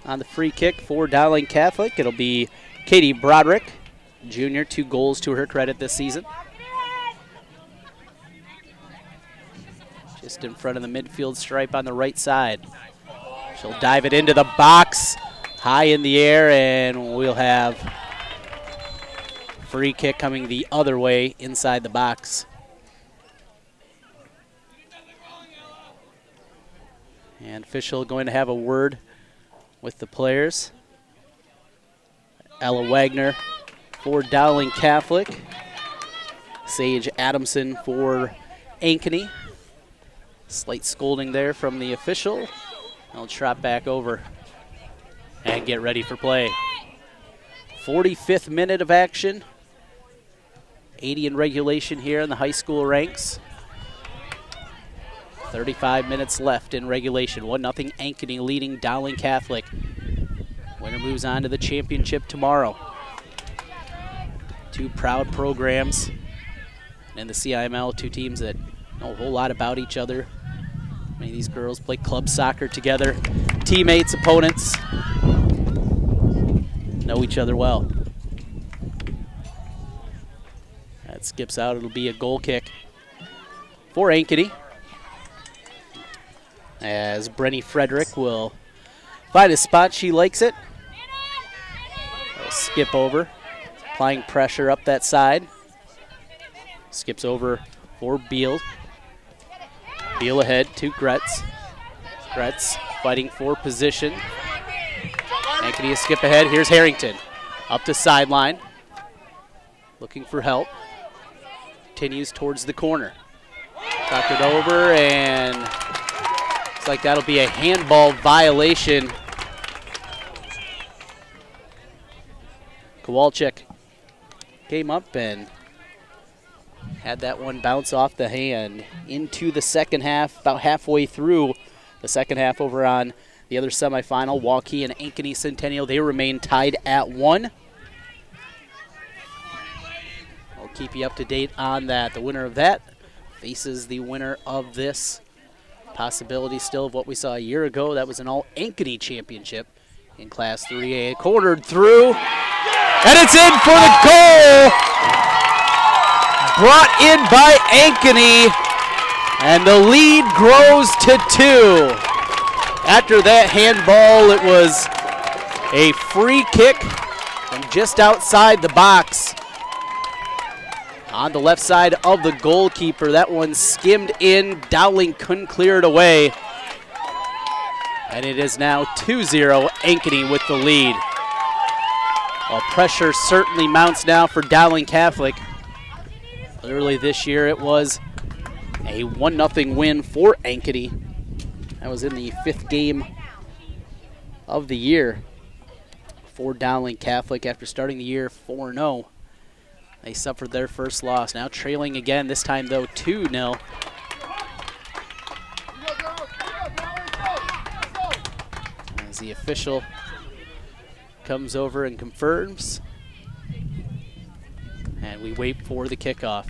On the free kick for Dowling Catholic, it'll be Katie Broderick, junior, 2 goals to her credit this season. Just in front of the midfield stripe on the right side. She'll dive it into the box, high in the air, and we'll have free kick coming the other way inside the box. And official going to have a word with the players. Ella Wagner for Dowling Catholic. Sage Adamson for Ankeny. Slight scolding there from the official. I'll trot back over and get ready for play. 45th minute of action. 80 in regulation here in the high school ranks. 35 minutes left in regulation. 1-0 Ankeny leading Dowling Catholic. Winner moves on to the championship tomorrow. 2 proud programs in the CIML, 2 teams that know a whole lot about each other. Many of these girls play club soccer together. Teammates, opponents, know each other well. That skips out. It'll be a goal kick for Ankeny, as Brenny Frederick will find a spot. She likes it. They'll skip over, applying pressure up that side. Skips over for Beal. Beal ahead to Gretz. Gretz fighting for position. Ankeny a skip ahead. Here's Harrington. Up to sideline. Looking for help. Continues towards the corner. Knocked it over, and looks like that'll be a handball violation. Kowalczyk came up and had that one bounce off the hand into the second half, about halfway through the second half over on the other semifinal. Waukee and Ankeny Centennial, they remain tied at 1. I'll keep you up to date on that. The winner of that faces the winner of this. Possibility still of what we saw a year ago. That was an all Ankeny championship in Class 3A. Cornered through, and it's in for the goal. Brought in by Ankeny, and the lead grows to 2. After that handball, it was a free kick from just outside the box. On the left side of the goalkeeper, that one skimmed in. Dowling couldn't clear it away. And it is now 2-0, Ankeny with the lead. Well, pressure certainly mounts now for Dowling Catholic. Early this year, it was a 1-0 win for Ankeny. That was in the 5th game of the year for Dowling Catholic after starting the year 4-0. They suffered their first loss. Now trailing again, this time though 2-0. As the official comes over and confirms. And we wait for the kickoff.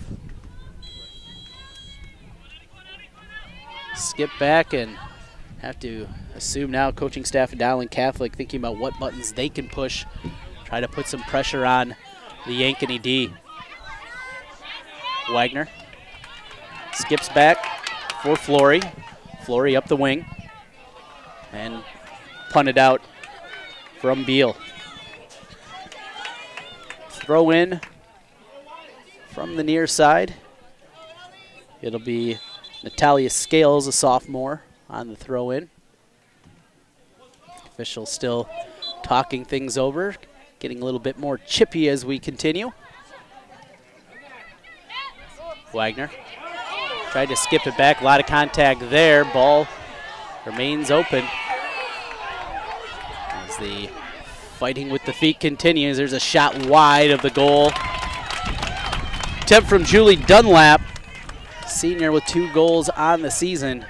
Skip back and have to assume now coaching staff at Dowling Catholic thinking about what buttons they can push, try to put some pressure on the Ankeny D. Wagner skips back for Flory. Flory up the wing and punted out from Beal. Throw in from the near side. It'll be Natalia Scales, a sophomore, on the throw in. Official still talking things over, getting a little bit more chippy as we continue. Wagner tried to skip it back, a lot of contact there. Ball remains open as the fighting with the feet continues. There's a shot wide of the goal. Attempt from Julie Dunlap, senior with 2 goals on the season.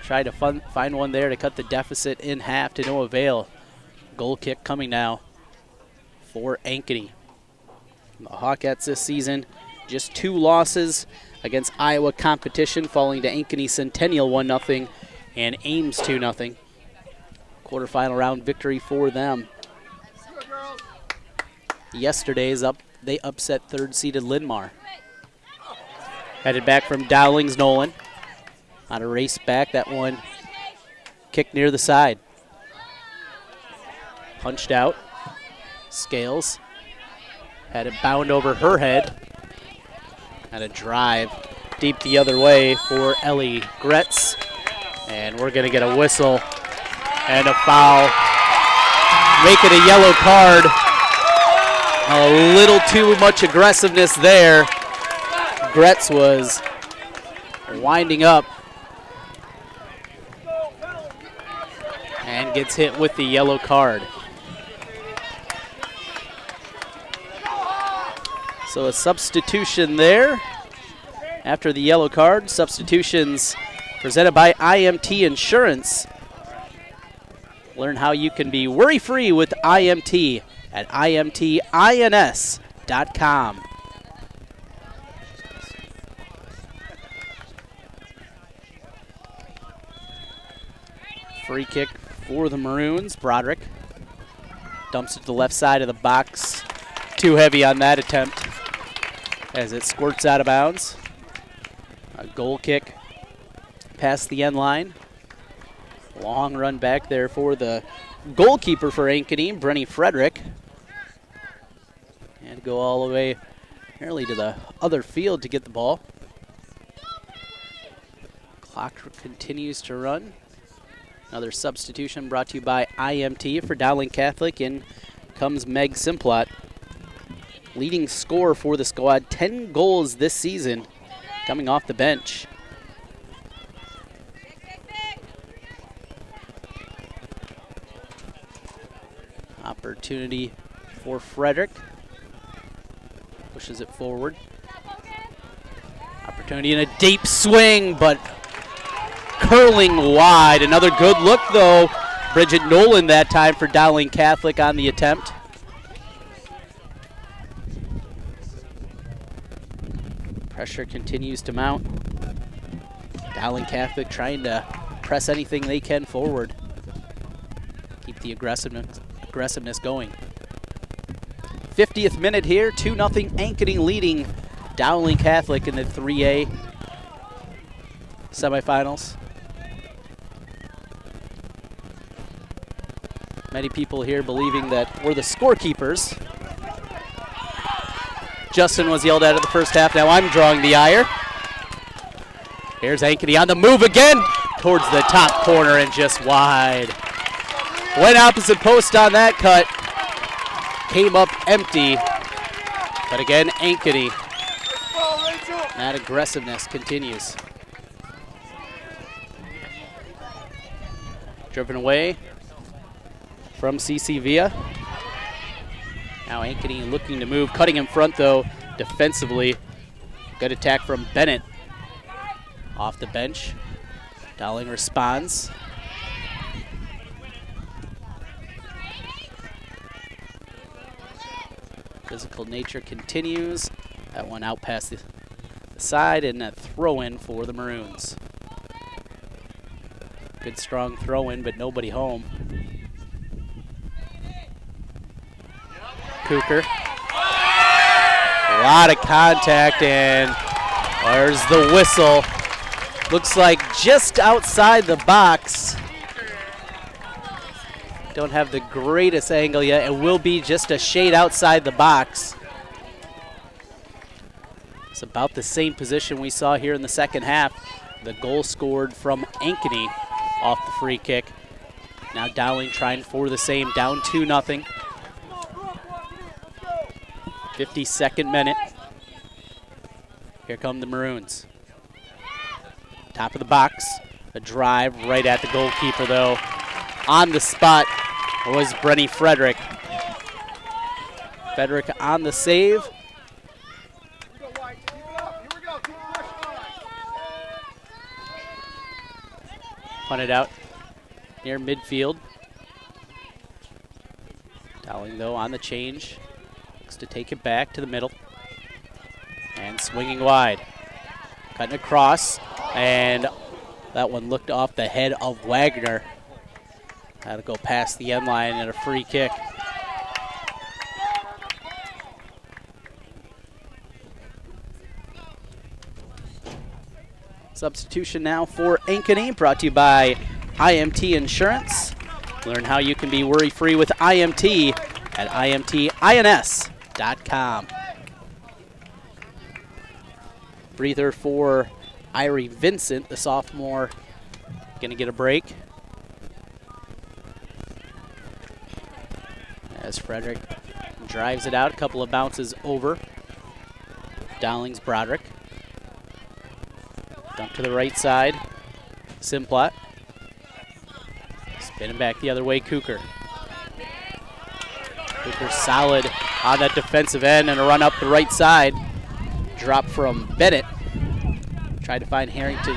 Tried to find one there to cut the deficit in half to no avail. Goal kick coming now for Ankeny. The Hawkettes this season, just 2 losses against Iowa competition, falling to Ankeny Centennial 1-0 and Ames 2-0. Quarterfinal round victory for them. Yesterday's they upset 3rd-seeded Linn-Mar. Headed back from Dowling's Nolan. On a race back, that one kicked near the side. Punched out. Scales had it bound over her head. And a drive deep the other way for Ellie Gretz. And we're going to get a whistle and a foul. Make it a yellow card. A little too much aggressiveness there. Gretz was winding up and gets hit with the yellow card. So a substitution there after the yellow card. Substitutions presented by IMT Insurance. Learn how you can be worry-free with IMT at imtins.com. Free kick for the Maroons. Broderick dumps it to the left side of the box. Too heavy on that attempt as it squirts out of bounds. A goal kick past the end line. Long run back there for the goalkeeper for Ankeny, Brenny Frederick. And go all the way nearly to the other field to get the ball. Clock continues to run. Another substitution brought to you by IMT for Dowling Catholic. In comes Meg Simplot. Leading scorer for the squad, 10 goals this season, coming off the bench. Opportunity for Frederick. Pushes it forward. Opportunity and a deep swing, but curling wide. Another good look, though. Bridget Nolan that time for Dowling Catholic on the attempt. Pressure continues to mount. Dowling Catholic trying to press anything they can forward. Keep the aggressiveness going. 50th minute here, 2-0 Ankeny leading Dowling Catholic in the 3A semifinals. Many people here believing that we're the scorekeepers. Justin was yelled at in the first half. Now I'm drawing the ire. Here's Ankeny on the move again towards the top corner and just wide. Went opposite post on that cut. Came up empty. But again, Ankeny. That aggressiveness continues. Driven away from CC Villa. Now Ankeny looking to move, cutting in front though, defensively. Good attack from Bennett. Off the bench. Dowling responds. Physical nature continues. That one out past the side and a throw-in for the Maroons. Good strong throw-in, but nobody home. Cooker. A lot of contact, and there's the whistle. Looks like just outside the box. Don't have the greatest angle yet. It will be just a shade outside the box. It's about the same position we saw here in the second half. The goal scored from Ankeny off the free kick. Now Dowling trying for the same, down 2-0. 52nd minute. Here come the Maroons. Top of the box. A drive right at the goalkeeper, though. On the spot was Brenny Frederick. Frederick on the save. Punted out near midfield. Dowling, though, on the change. Looks to take it back to the middle. And swinging wide. Cutting across. And that one looked off the head of Wagner. Had to go past the end line and a free kick. Substitution now for Ankeny, brought to you by IMT Insurance. Learn how you can be worry-free with IMT at imtins.com. Breather for Irie Vincent, the sophomore, going to get a break. As Frederick drives it out, a couple of bounces over. Dowling's Broderick. Dump to the right side. Simplot. Spinning back the other way, Cooker. Cooker solid on that defensive end and a run up the right side. Drop from Bennett. Tried to find Harrington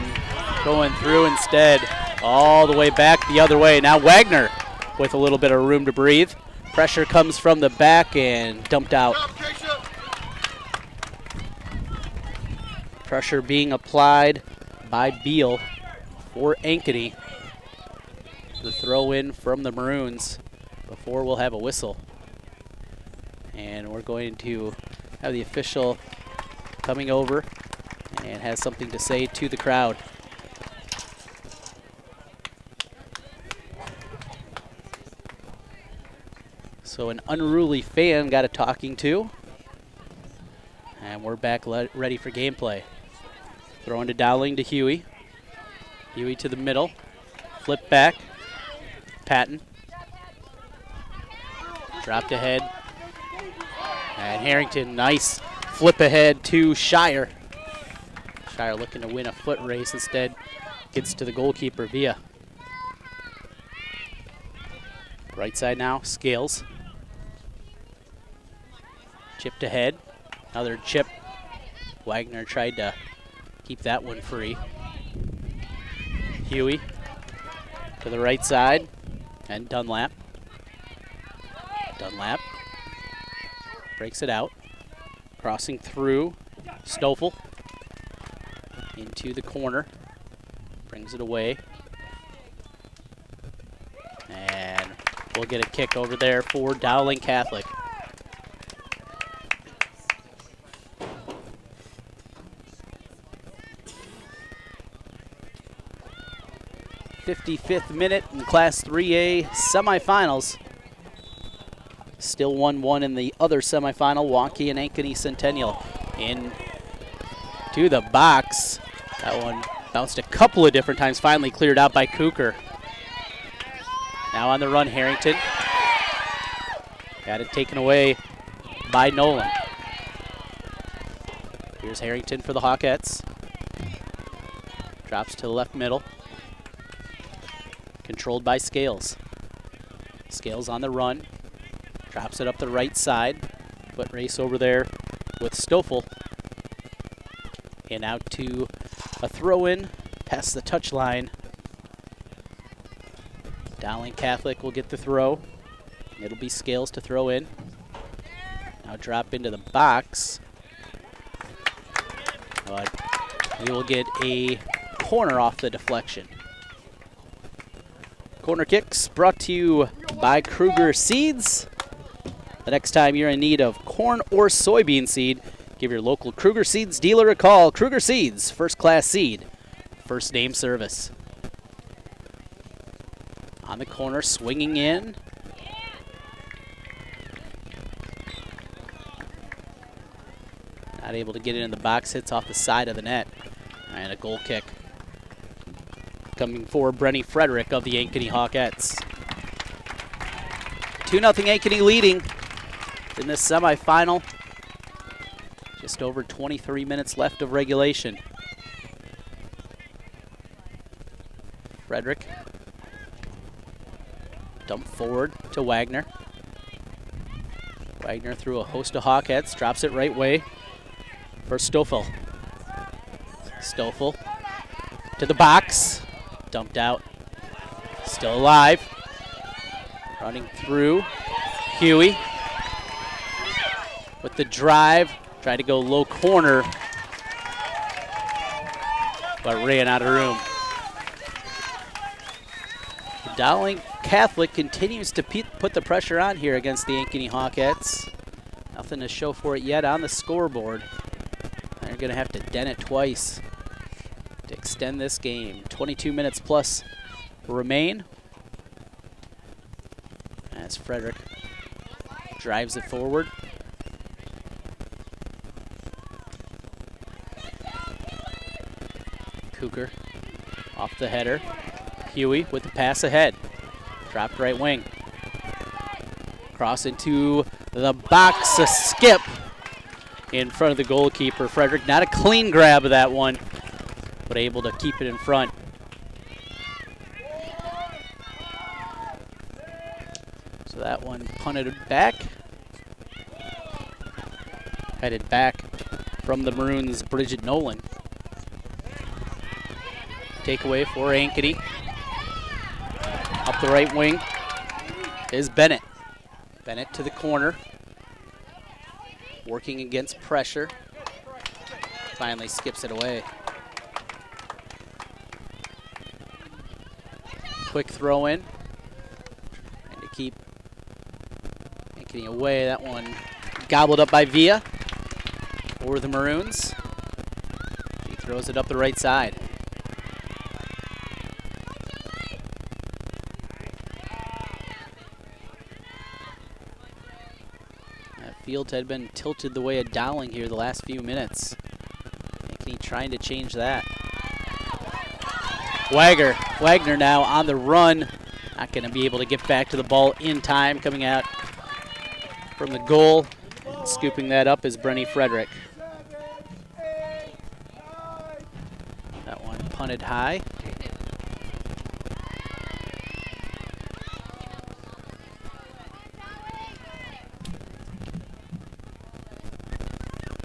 going through instead. All the way back the other way. Now Wagner with a little bit of room to breathe. Pressure comes from the back and dumped out. Pressure being applied by Beal for Ankeny. The throw in from the Maroons before we'll have a whistle. And we're going to have the official coming over and has something to say to the crowd. So an unruly fan got a talking to. And we're back ready for gameplay. Throwing to Dowling to Huey. Huey to the middle. Flip back. Patton. Dropped ahead. And Harrington, nice flip ahead to Shire. Shire looking to win a foot race, instead gets to the goalkeeper via. Right side now, Scales. Chipped ahead. Another chip. Wagner tried to keep that one free. Huey to the right side. And Dunlap. Dunlap breaks it out. Crossing through. Stoffel into the corner. Brings it away. And we'll get a kick over there for Dowling Catholic. .55th minute in Class 3A semifinals. Still 1-1 in the other semifinal. Waukee and Ankeny Centennial in to the box. That one bounced a couple of different times, finally cleared out by Cooker. Now on the run, Harrington. Got it taken away by Nolan. Here's Harrington for the Hawkettes. Drops to the left middle. Controlled by Scales. Scales on the run. Drops it up the right side. Foot race over there with Stoffel. And out to a throw-in past the touchline. Dowling Catholic will get the throw. It'll be Scales to throw in. Now drop into the box. But we will get a corner off the deflection. Corner kicks brought to you by Kruger Seeds. The next time you're in need of corn or soybean seed, give your local Kruger Seeds dealer a call. Kruger Seeds, first class seed, first name service. On the corner, swinging in. Not able to get it in the box, hits off the side of the net. And a goal kick coming for Brenny Frederick of the Ankeny Hawkettes. 2-0 Ankeny leading in this semifinal. Just over 23 minutes left of regulation. Frederick. Dump forward to Wagner. Wagner through a host of Hawkettes, drops it right way for Stoffel. Stoffel to the box, dumped out, still alive. Running through, Huey with the drive, tried to go low corner, but ran out of room. Dowling Catholic continues to put the pressure on here against the Ankeny Hawkettes. Nothing to show for it yet on the scoreboard. They're going to have to dent it twice to extend this game. 22 minutes plus remain as Frederick drives it forward. Cougar off the header. Huey with the pass ahead. Dropped right wing. Cross into the box, a skip in front of the goalkeeper. Frederick, not a clean grab of that one, but able to keep it in front. So that one punted back. Headed back from the Maroons, Bridget Nolan. Takeaway for Ankeny. Up the right wing is Bennett. Bennett to the corner. Working against pressure. Finally skips it away. Quick throw in. And to keep Ankeny away. That one gobbled up by Villa for the Maroons. He throws it up the right side. Field had been tilted the way of Dowling here the last few minutes. Ankeny trying to change that. Wagner now on the run. Not going to be able to get back to the ball in time. Coming out from the goal. And scooping that up is Brenny Frederick. That one punted high.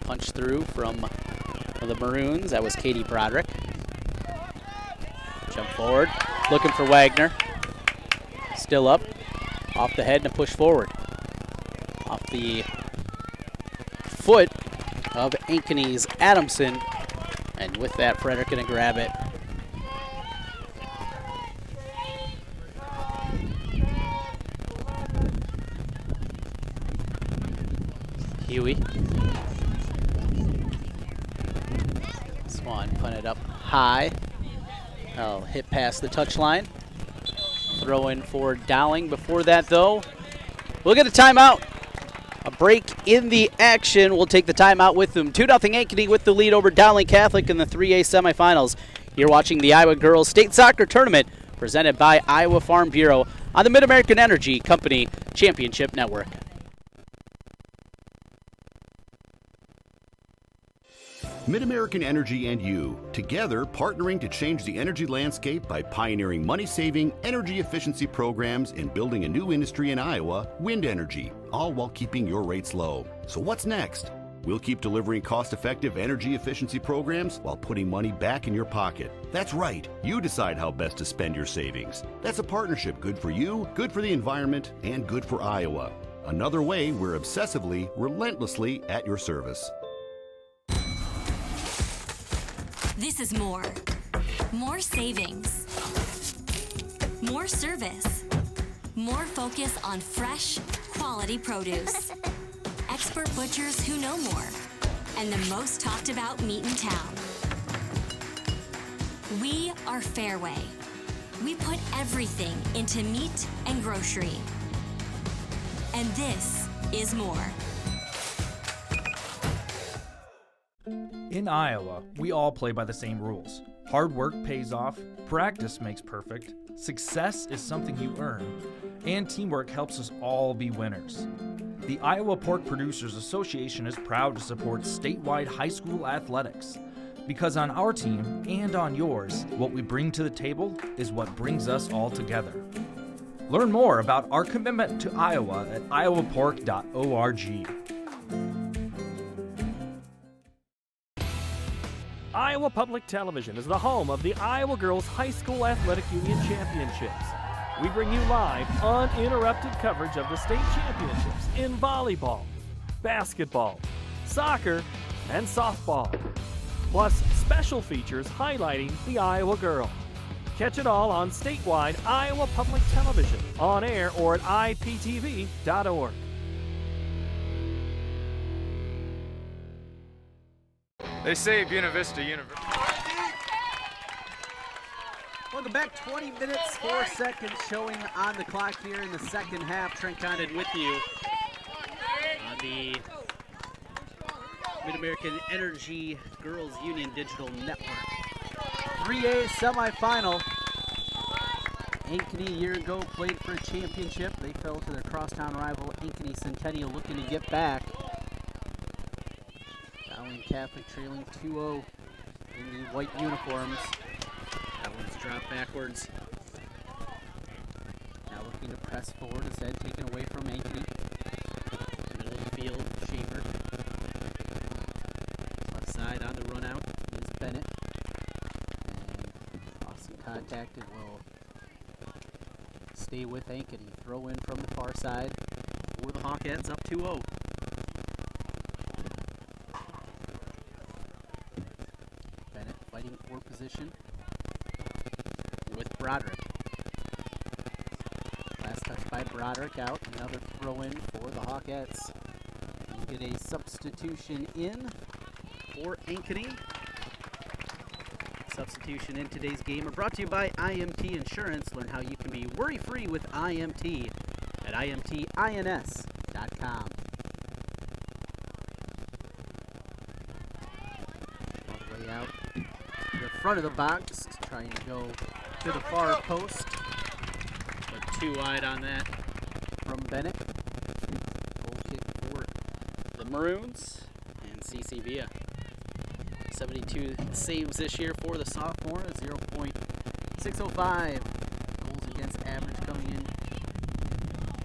Punch through from the Maroons. That was Katie Broderick. Jump forward, looking for Wagner. Still up, off the head and a push forward. Off the foot of Ankeny's Adamson. And with that, Frederick gonna grab it. Huey. Swan punted up high. I'll hit past the touchline. Throw in for Dowling. Before that, though, we'll get a timeout. A break in the action. We'll take the timeout with them. 2-0 Ankeny with the lead over Dowling Catholic in the 3A semifinals. You're watching the Iowa Girls State Soccer Tournament presented by Iowa Farm Bureau on the Mid-American Energy Company Championship Network. Mid-American Energy and you, together partnering to change the energy landscape by pioneering money-saving, energy efficiency programs and building a new industry in Iowa, wind energy, all while keeping your rates low. So what's next? We'll keep delivering cost-effective energy efficiency programs while putting money back in your pocket. That's right. You decide how best to spend your savings. That's a partnership good for you, good for the environment, and good for Iowa. Another way we're obsessively, relentlessly at your service. This is more. More savings. More service. More focus on fresh, quality produce. Expert butchers who know more. And the most talked about meat in town. We are Fairway. We put everything into meat and grocery. And this is more. In Iowa, we all play by the same rules. Hard work pays off, practice makes perfect, success is something you earn, and teamwork helps us all be winners. The Iowa Pork Producers Association is proud to support statewide high school athletics. Because on our team and on yours, what we bring to the table is what brings us all together. Learn more about our commitment to Iowa at iowapork.org. Iowa Public Television is the home of the Iowa Girls High School Athletic Union Championships. We bring you live, uninterrupted coverage of the state championships in volleyball, basketball, soccer, and softball. Plus, special features highlighting the Iowa girl. Catch it all on statewide Iowa Public Television, on air or at iptv.org. They say Buena Vista University. Welcome back. 20 minutes, 4 seconds showing on the clock here in the second half. Trent Condon with you on the Mid-American Energy Girls Union Digital Network. 3A semifinal. Ankeny a year ago played for a championship. They fell to their crosstown rival Ankeny Centennial, looking to get back. Dowling Catholic trailing 2-0 in the white uniforms. That one's dropped backwards. Now looking to press forward, instead taken away from Ankeny. Middle of the field, Schaefer. Left side on the run out is Bennett. And Austin contacted will stay with Ankeny. Throw in from the far side for the Hawkettes, up 2-0. Bennett fighting for position with Broderick. Last touch by Broderick out. Another throw in for the Hawkettes. We get a substitution in for Ankeny. Substitution in today's game are brought to you by IMT Insurance. Learn how you can be worry-free with IMT at imtins.com. All the way out to the front of the box, trying to go to the far post, but too wide on that from Bennett. Goal kick for the Maroons and CC Villa. 72 saves this year for the sophomore, 0.605 goals against average coming in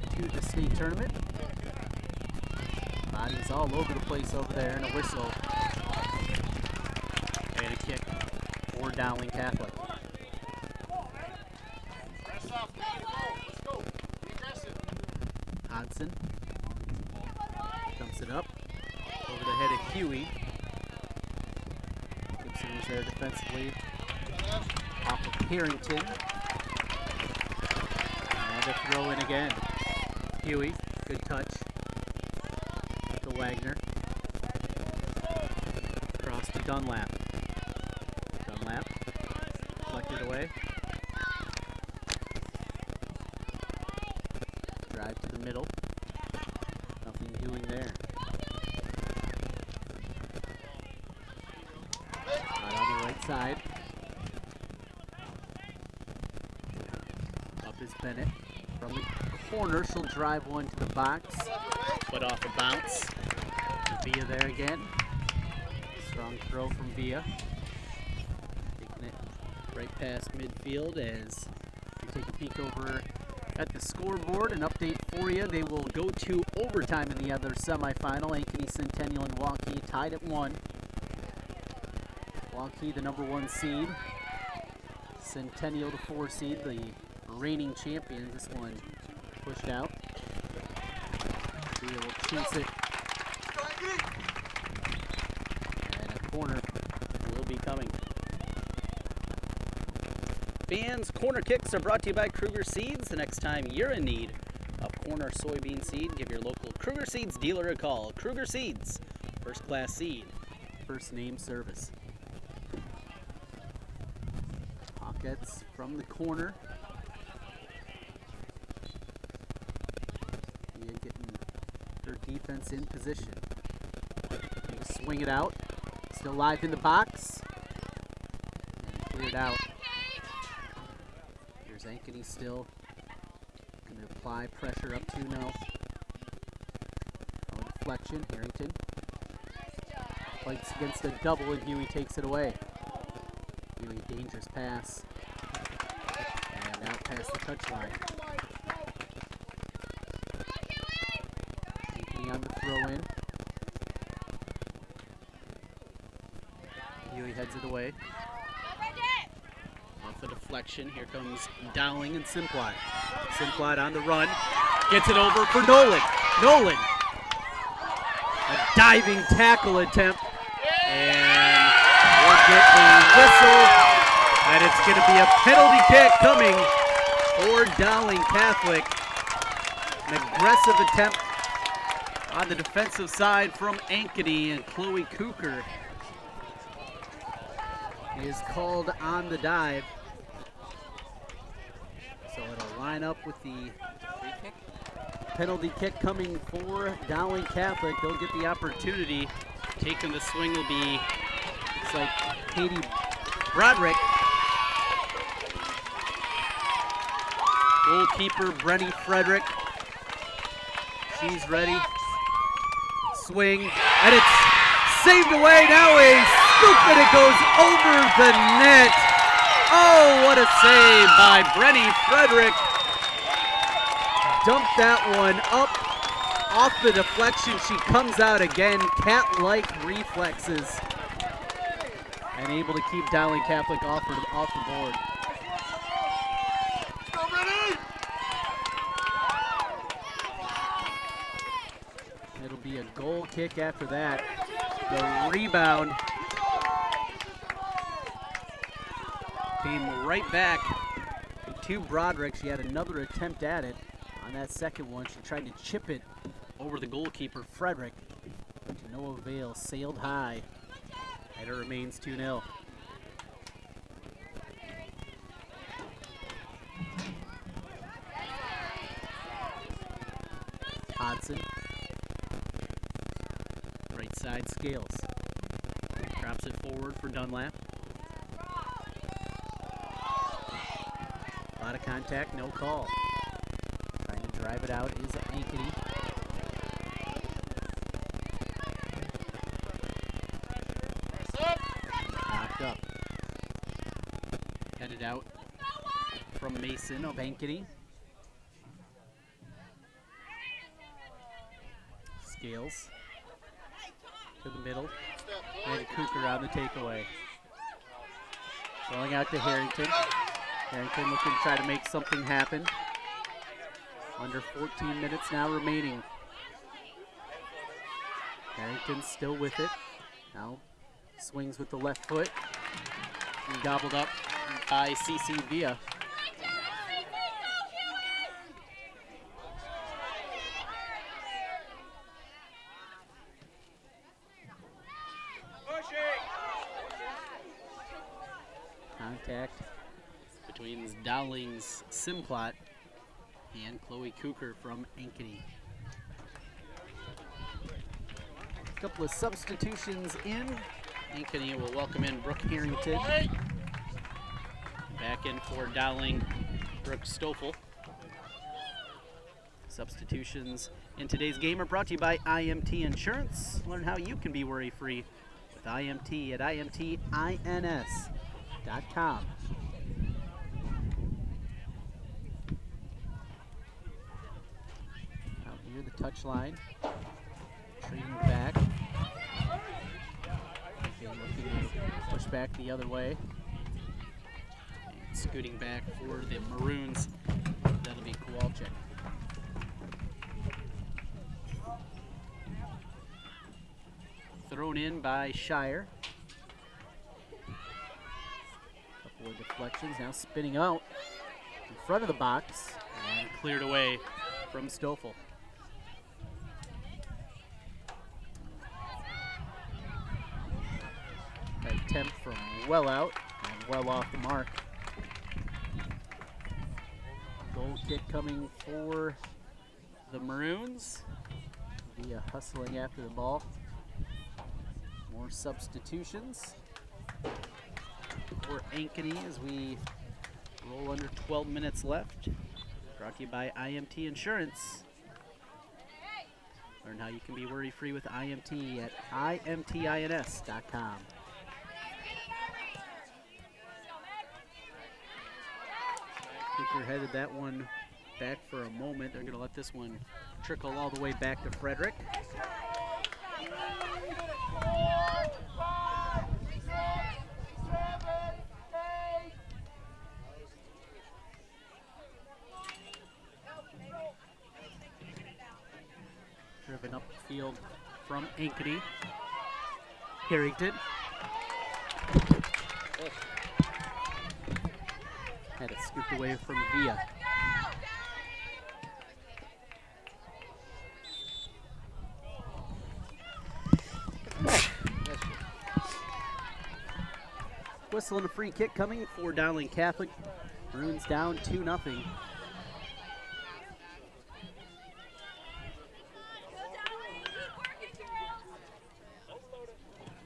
to the state tournament. Bodies all over the place over there, and a whistle. And a kick for Dowling Catholic. Hodson dumps it up over the head of Huey. Gibson was there defensively off of Harrington. And a throw in again. Huey, good touch. To Wagner. Across to Dunlap. Dunlap deflected away. Drive to the middle. Nothing doing there. Right on the right side. Up is Bennett. From the corner, she'll drive one to the box. But off a bounce. Villa there again. Strong throw from Villa. Taking it right past midfield as we take a peek over at the scoreboard. An update for you. They will go to overtime in the other semifinal. Ankeny Centennial and Waukee tied at 1. Waukee, the number 1 seed. Centennial, the 4 seed, the reigning champions. This one pushed out. Villa will chase it. And a corner will be coming. Fans, corner kicks are brought to you by Kruger Seeds. The next time you're in need of corner soybean seed, give your local Kruger Seeds dealer a call. Kruger Seeds, first class seed, first name service. Hawkettes from the corner. Villa getting her defense in position. Just swing it out. Still live in the box. And cleared out. Here's Ankeny still going to apply pressure up 2-0. Oh, deflection, Harrington. Fights against a double, and Huey takes it away. Huey, dangerous pass. And out past the touchline. Ankeny on the throw-in. Huey heads it away. Off the deflection, here comes Dowling and Simplot. Simplot on the run, gets it over for Nolan. Nolan, a diving tackle attempt, and we'll get a whistle, and it's going to be a penalty kick coming for Dowling Catholic. An aggressive attempt on the defensive side from Ankeny, and Chloe Cooker is called on the dive. So it'll line up with the penalty kick coming for Dowling Catholic. They'll get the opportunity. Taking the swing will be, it's like Katie Broderick. Goalkeeper Brenny Frederick. She's ready. Swing, and it's saved away. Now a scoop, and it goes over the net. Oh, what a save by Brenny Frederick. Dumped that one up off the deflection. She comes out again, cat-like reflexes, and able to keep Dowling Catholic off the board. It'll be a goal kick after that. The rebound came right back to Broderick. She had another attempt at it. On that second one, she tried to chip it over the goalkeeper, Frederick. To no avail, sailed high, and it remains 2-0. Hodson. Right side, Scales. Drops it forward for Dunlap. A lot of contact, no call. Trying to drive it out is Ankeny. Knocked up. Headed out from Mason of Ankeny. Scales to the middle, and Cooker on the takeaway. Going out to Harrington. Harrington looking to try to make something happen. Under 14 minutes now remaining. Harrington still with it. Now swings with the left foot. And gobbled up by CC Villa. Contact between Dowling's Simplot and Chloe Cooker from Ankeny. A couple of substitutions in. Ankeny will welcome in Brooke Harrington. Back in for Dowling, Brooke Stoffel. Substitutions in today's game are brought to you by IMT Insurance. Learn how you can be worry-free with IMT at IMTINS.com. Out near the touchline, trading back. Okay, looking to push back the other way. And scooting back for the Maroons. That'll be Kowalczyk. Thrown in by Shire. Couple of deflections, now spinning out in front of the box and cleared away from Stoffel. Attempt from well out and well off the mark. Goal kick coming for the Maroons. Via hustling after the ball. More substitutions for Ankeny as we roll under 12 minutes left. Brought to you by IMT Insurance. Learn how you can be worry-free with IMT at imtins.com. Kicker headed that one back for a moment. They're going to let this one trickle all the way back to Frederick. Driven up the field from Ankeny. Harrington. Had it scooped away from Villa. Whistle and a free kick coming for Dowling Catholic. Bruins down 2-0.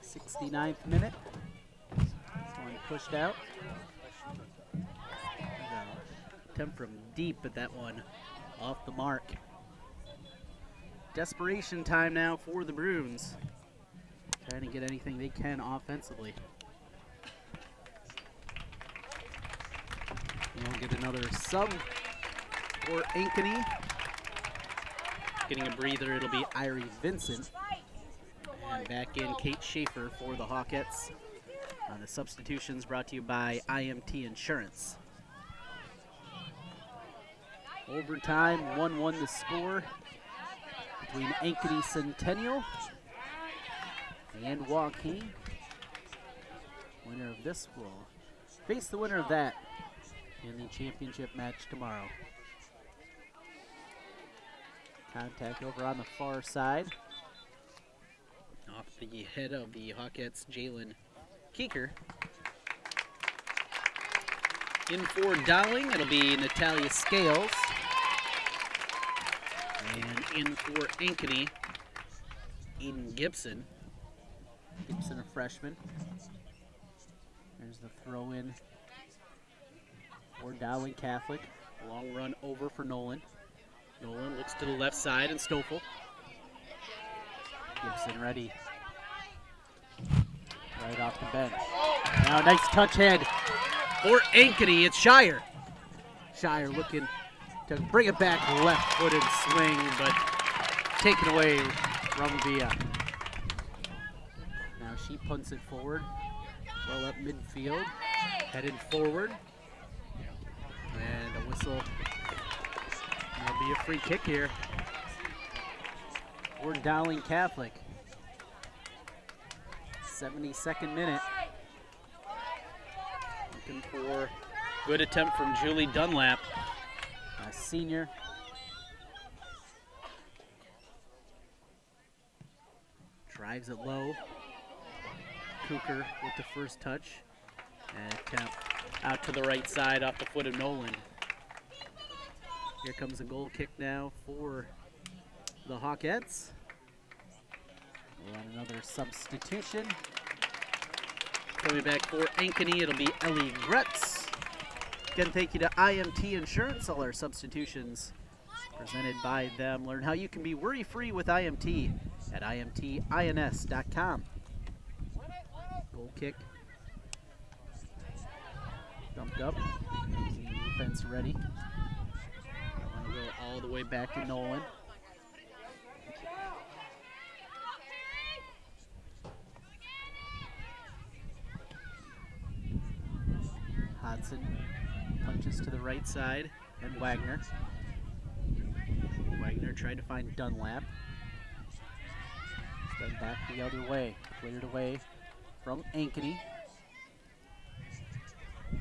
69th minute. This one pushed out. Attempt from deep, but that one off the mark. Desperation time now for the Bruins. Trying to get anything they can offensively. We'll get another sub for Ankeny. Getting a breather, it'll be Irie Vincent. And back in Kate Schaefer for the Hawkettes. The substitutions brought to you by IMT Insurance. Overtime, 1-1 the score between Ankeny Centennial and Waukee. Winner of this will face the winner of that in the championship match tomorrow. Contact over on the far side. Off the head of the Hawkettes, Jalen Keeker. In for Dowling, it'll be Natalia Scales. And in for Ankeny, Eden Gibson. Gibson, a freshman. There's the throw in for Dowling Catholic. Long run over for Nolan. Nolan looks to the left side and Stoffel. Gibson ready. Right off the bench. Now a nice touch head for Ankeny. It's Shire. Shire looking to bring it back, left-footed swing, but taken away from Villa. Now she punts it forward. Well up midfield. Headed forward. And a whistle. That'll be a free kick here for Dowling Catholic. 72nd minute. Looking for good attempt from Julie Dunlap, a senior. Drives it low. Cooker with the first touch. And attempt out to the right side off the foot of Nolan. Here comes a goal kick now for the Hawkettes. We'll run another substitution. Coming back for Ankeny, it'll be Ellie Gretz. Again, thank you to IMT Insurance. All our substitutions presented by them. Learn how you can be worry-free with IMT at imtins.com. Goal kick. Dumped up. Defense ready. Want to go all the way back to Nolan. Hodson punches to the right side, and Wagner. Wagner tried to find Dunlap. Then back the other way. Cleared away from Ankeny.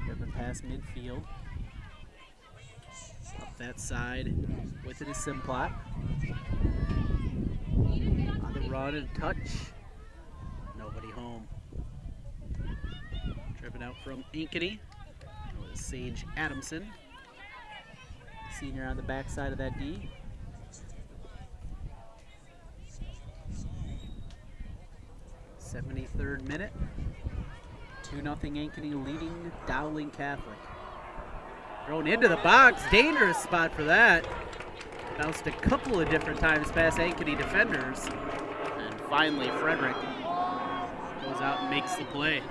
Driven past midfield. Up that side with it is Simplot. On the run and touch. Nobody home. Driven out from Ankeny. Sage Adamson, senior on the backside of that D. '73rd minute. 2-0 Ankeny leading Dowling Catholic. Thrown into the box. Dangerous spot for that. Bounced a couple of different times past Ankeny defenders. And finally, Frederick goes out and makes the play.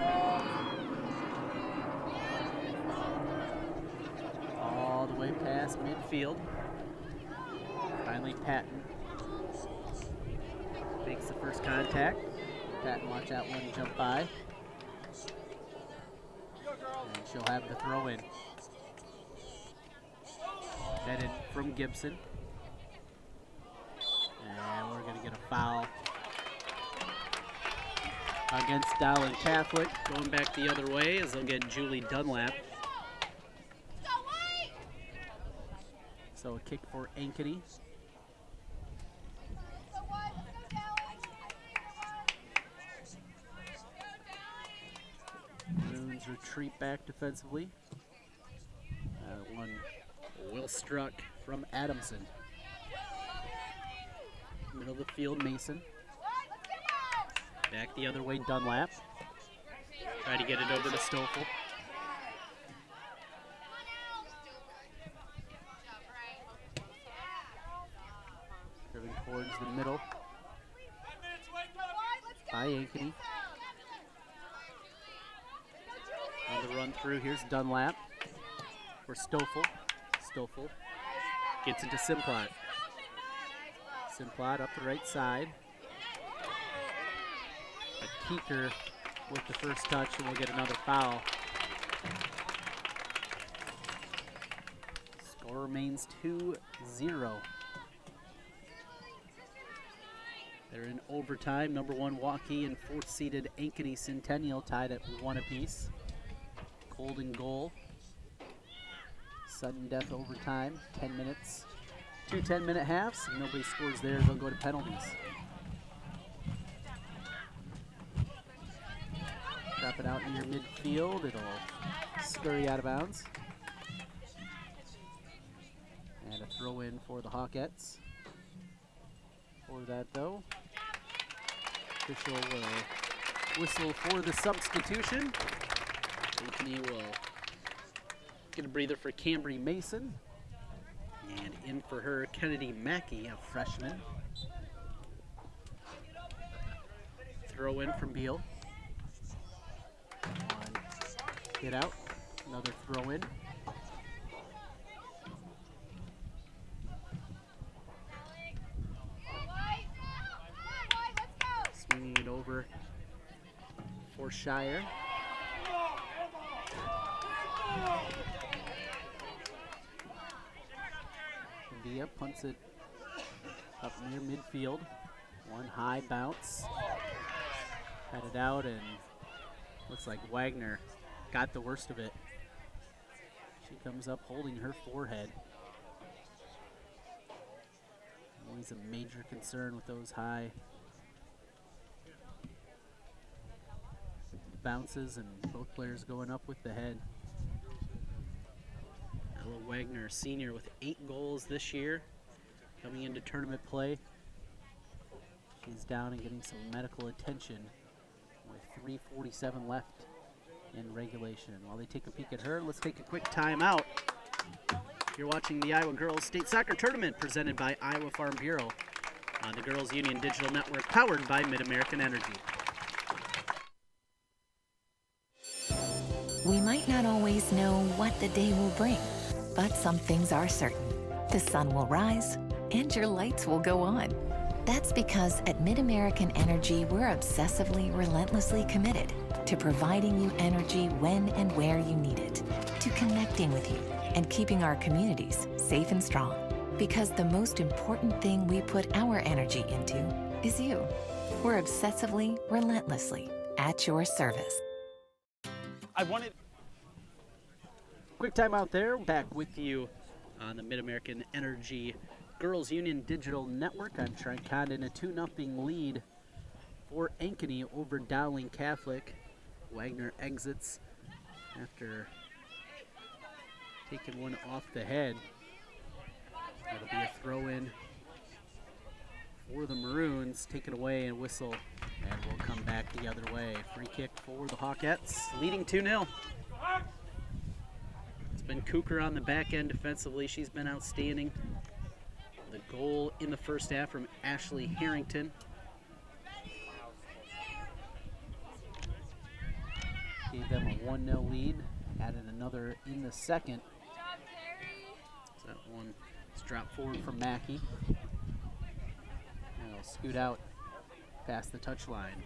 All the way past midfield. Finally, Patton makes the first contact. Patton, watch out when you jump by. And she'll have the throw in. Headed from Gibson. And we're going to get a foul against Dowling Catholic. Going back the other way as they'll get Julie Dunlap. So a kick for Ankeny. Maroons retreat back defensively. One well struck from Adamson. Middle of the field, Mason. Back the other way, Dunlap. Try to get it over to Stoffel. Driven towards the middle by Ankeny. On the run through, here's Dunlap for Stoffel. Stoffel gets into Simplot. Simplot up the right side. A Keeker with the first touch, and we'll get another foul. Score remains 2-0. They're in overtime. Number 1 Waukee and 4th seeded Ankeny Centennial tied at 1 apiece. Golden goal. Sudden death overtime, 10 minutes. 2 10-minute halves. If nobody scores there, they'll go to penalties. Drop it out near midfield. It'll scurry out of bounds. And a throw in for the Hawkettes. For that, though, official will whistle for the substitution. Ankeny will get a breather for Cambry Mason. And in for her, Kennedy Mackey, a freshman. Throw in from Beal. One hit out. Another throw in. Swinging it over for Shire. Villa punts it up near midfield. One high bounce. Headed out, and looks like Wagner got the worst of it. She comes up holding her forehead. Always a major concern with those high bounces, and both players going up with the head. Ella Wagner, senior, with 8 goals this year, coming into tournament play. She's down and getting some medical attention with 3:47 left in regulation. While they take a peek at her, let's take a quick timeout. You're watching the Iowa Girls State Soccer Tournament presented by Iowa Farm Bureau on the Girls Union Digital Network, powered by Mid-American Energy. We might not always know what the day will bring, but some things are certain. The sun will rise and your lights will go on. That's because at Mid-American Energy, we're obsessively, relentlessly committed to providing you energy when and where you need it, to connecting with you and keeping our communities safe and strong. Because the most important thing we put our energy into is you. We're obsessively, relentlessly at your service. Quick time out there. Back with you on the Mid-American Energy Girls Union Digital Network. I'm Trent Condon, a 2-0 lead for Ankeny over Dowling Catholic. Wagner exits after taking one off the head. That'll be a throw-in for the Maroons. Taken away and whistle, and we'll come back the other way. Free kick for the Hawkettes, leading 2-0. It's been Cooker on the back end defensively. She's been outstanding. with a goal in the first half from Ashley Harrington. Gave them a 1-0 lead, added another in the second. So that one is dropped forward from Mackey. And it'll scoot out past the touchline.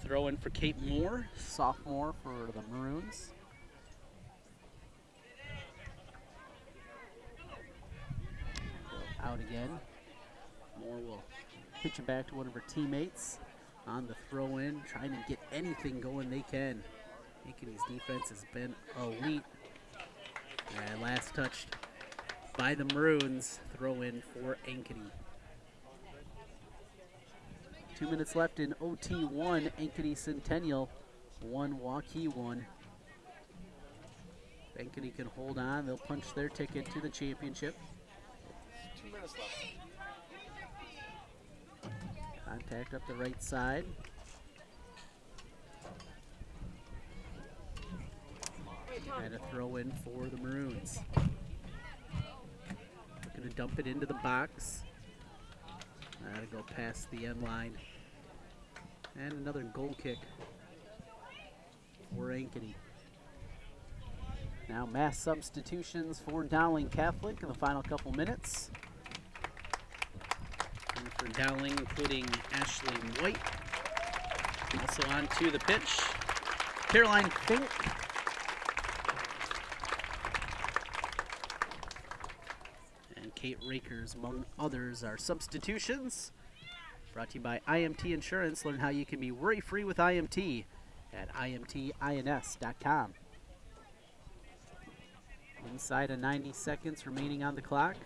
Throw in for Kate Moore, sophomore for the Maroons. Out again. Moore will pitch it back to one of her teammates on the throw in, trying to get anything going they can. Ankeny's defense has been elite. And last touched by the Maroons, throw in for Ankeny. 2 minutes left in OT 1, Ankeny Centennial 1, Waukee 1. Ankeny can hold on, they'll punch their ticket to the championship. 2 minutes left. Contact up the right side. And a throw in for the Maroons. Looking to dump it into the box. That'll go past the end line. And another goal kick for Ankeny. Now mass substitutions for Dowling Catholic in the final couple minutes. And for Dowling, including Ashley White. Also on to the pitch, Caroline Fink. And Kate Rakers, among others, are substitutions. Brought to you by IMT Insurance. Learn how you can be worry-free with IMT at imtins.com. Inside of 90 seconds remaining on the clock.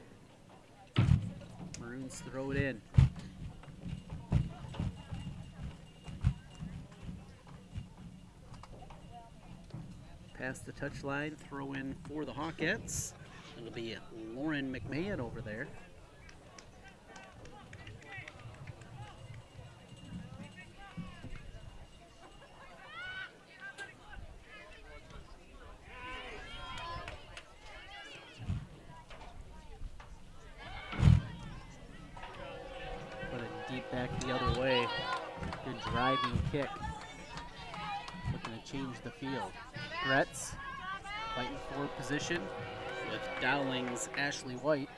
Maroons throw it in. Past the touchline, throw in for the Hawkettes. It'll be Lauren McMahon over there. Back the other way. Good driving kick. Looking to change the field. Gretz fighting for position with Dowling's Ashley White.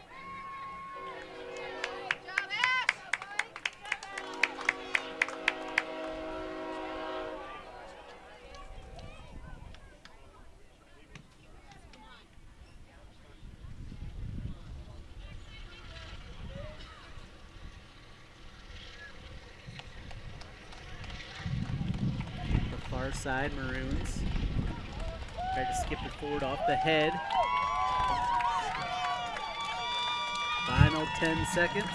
Side Maroons. Tried to skip it forward off the head. Final 10 seconds.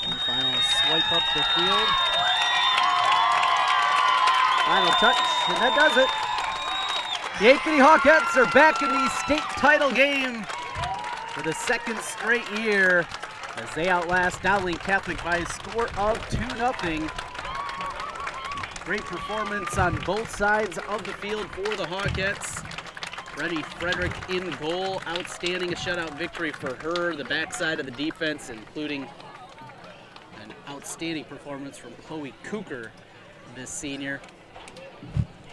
And final swipe up the field. Final touch, and that does it. The Ankeny Hawkettes are back in the state title game for the second straight year as they outlast Dowling Catholic by a score of 2-0. Great performance on both sides of the field for the Hawkettes. Brenny Frederick in goal. Outstanding, a shutout victory for her. The backside of the defense, including an outstanding performance from Chloe Cooker, this senior.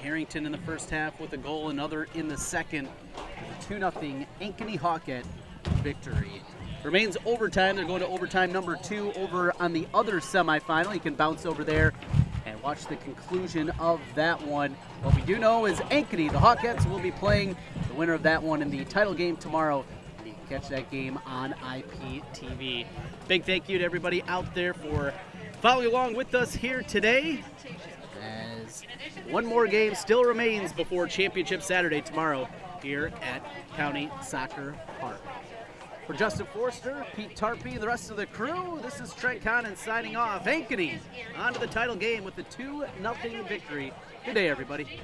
Harrington in the first half with a goal, another in the second. 2-0 Ankeny Hawkette victory. Remains overtime. They're going to overtime number 2 over on the other semifinal. You can bounce over there and watch the conclusion of that one. What we do know is Ankeny, the Hawkettes, will be playing the winner of that one in the title game tomorrow. You can catch that game on IPTV. Big thank you to everybody out there for following along with us here today, as one more game still remains before Championship Saturday tomorrow here at County Soccer Park. For Justin Forster, Pete Tarpey, and the rest of the crew, this is Trent Connon signing off. Ankeny on to the title game with the 2-0 victory. Good day, everybody.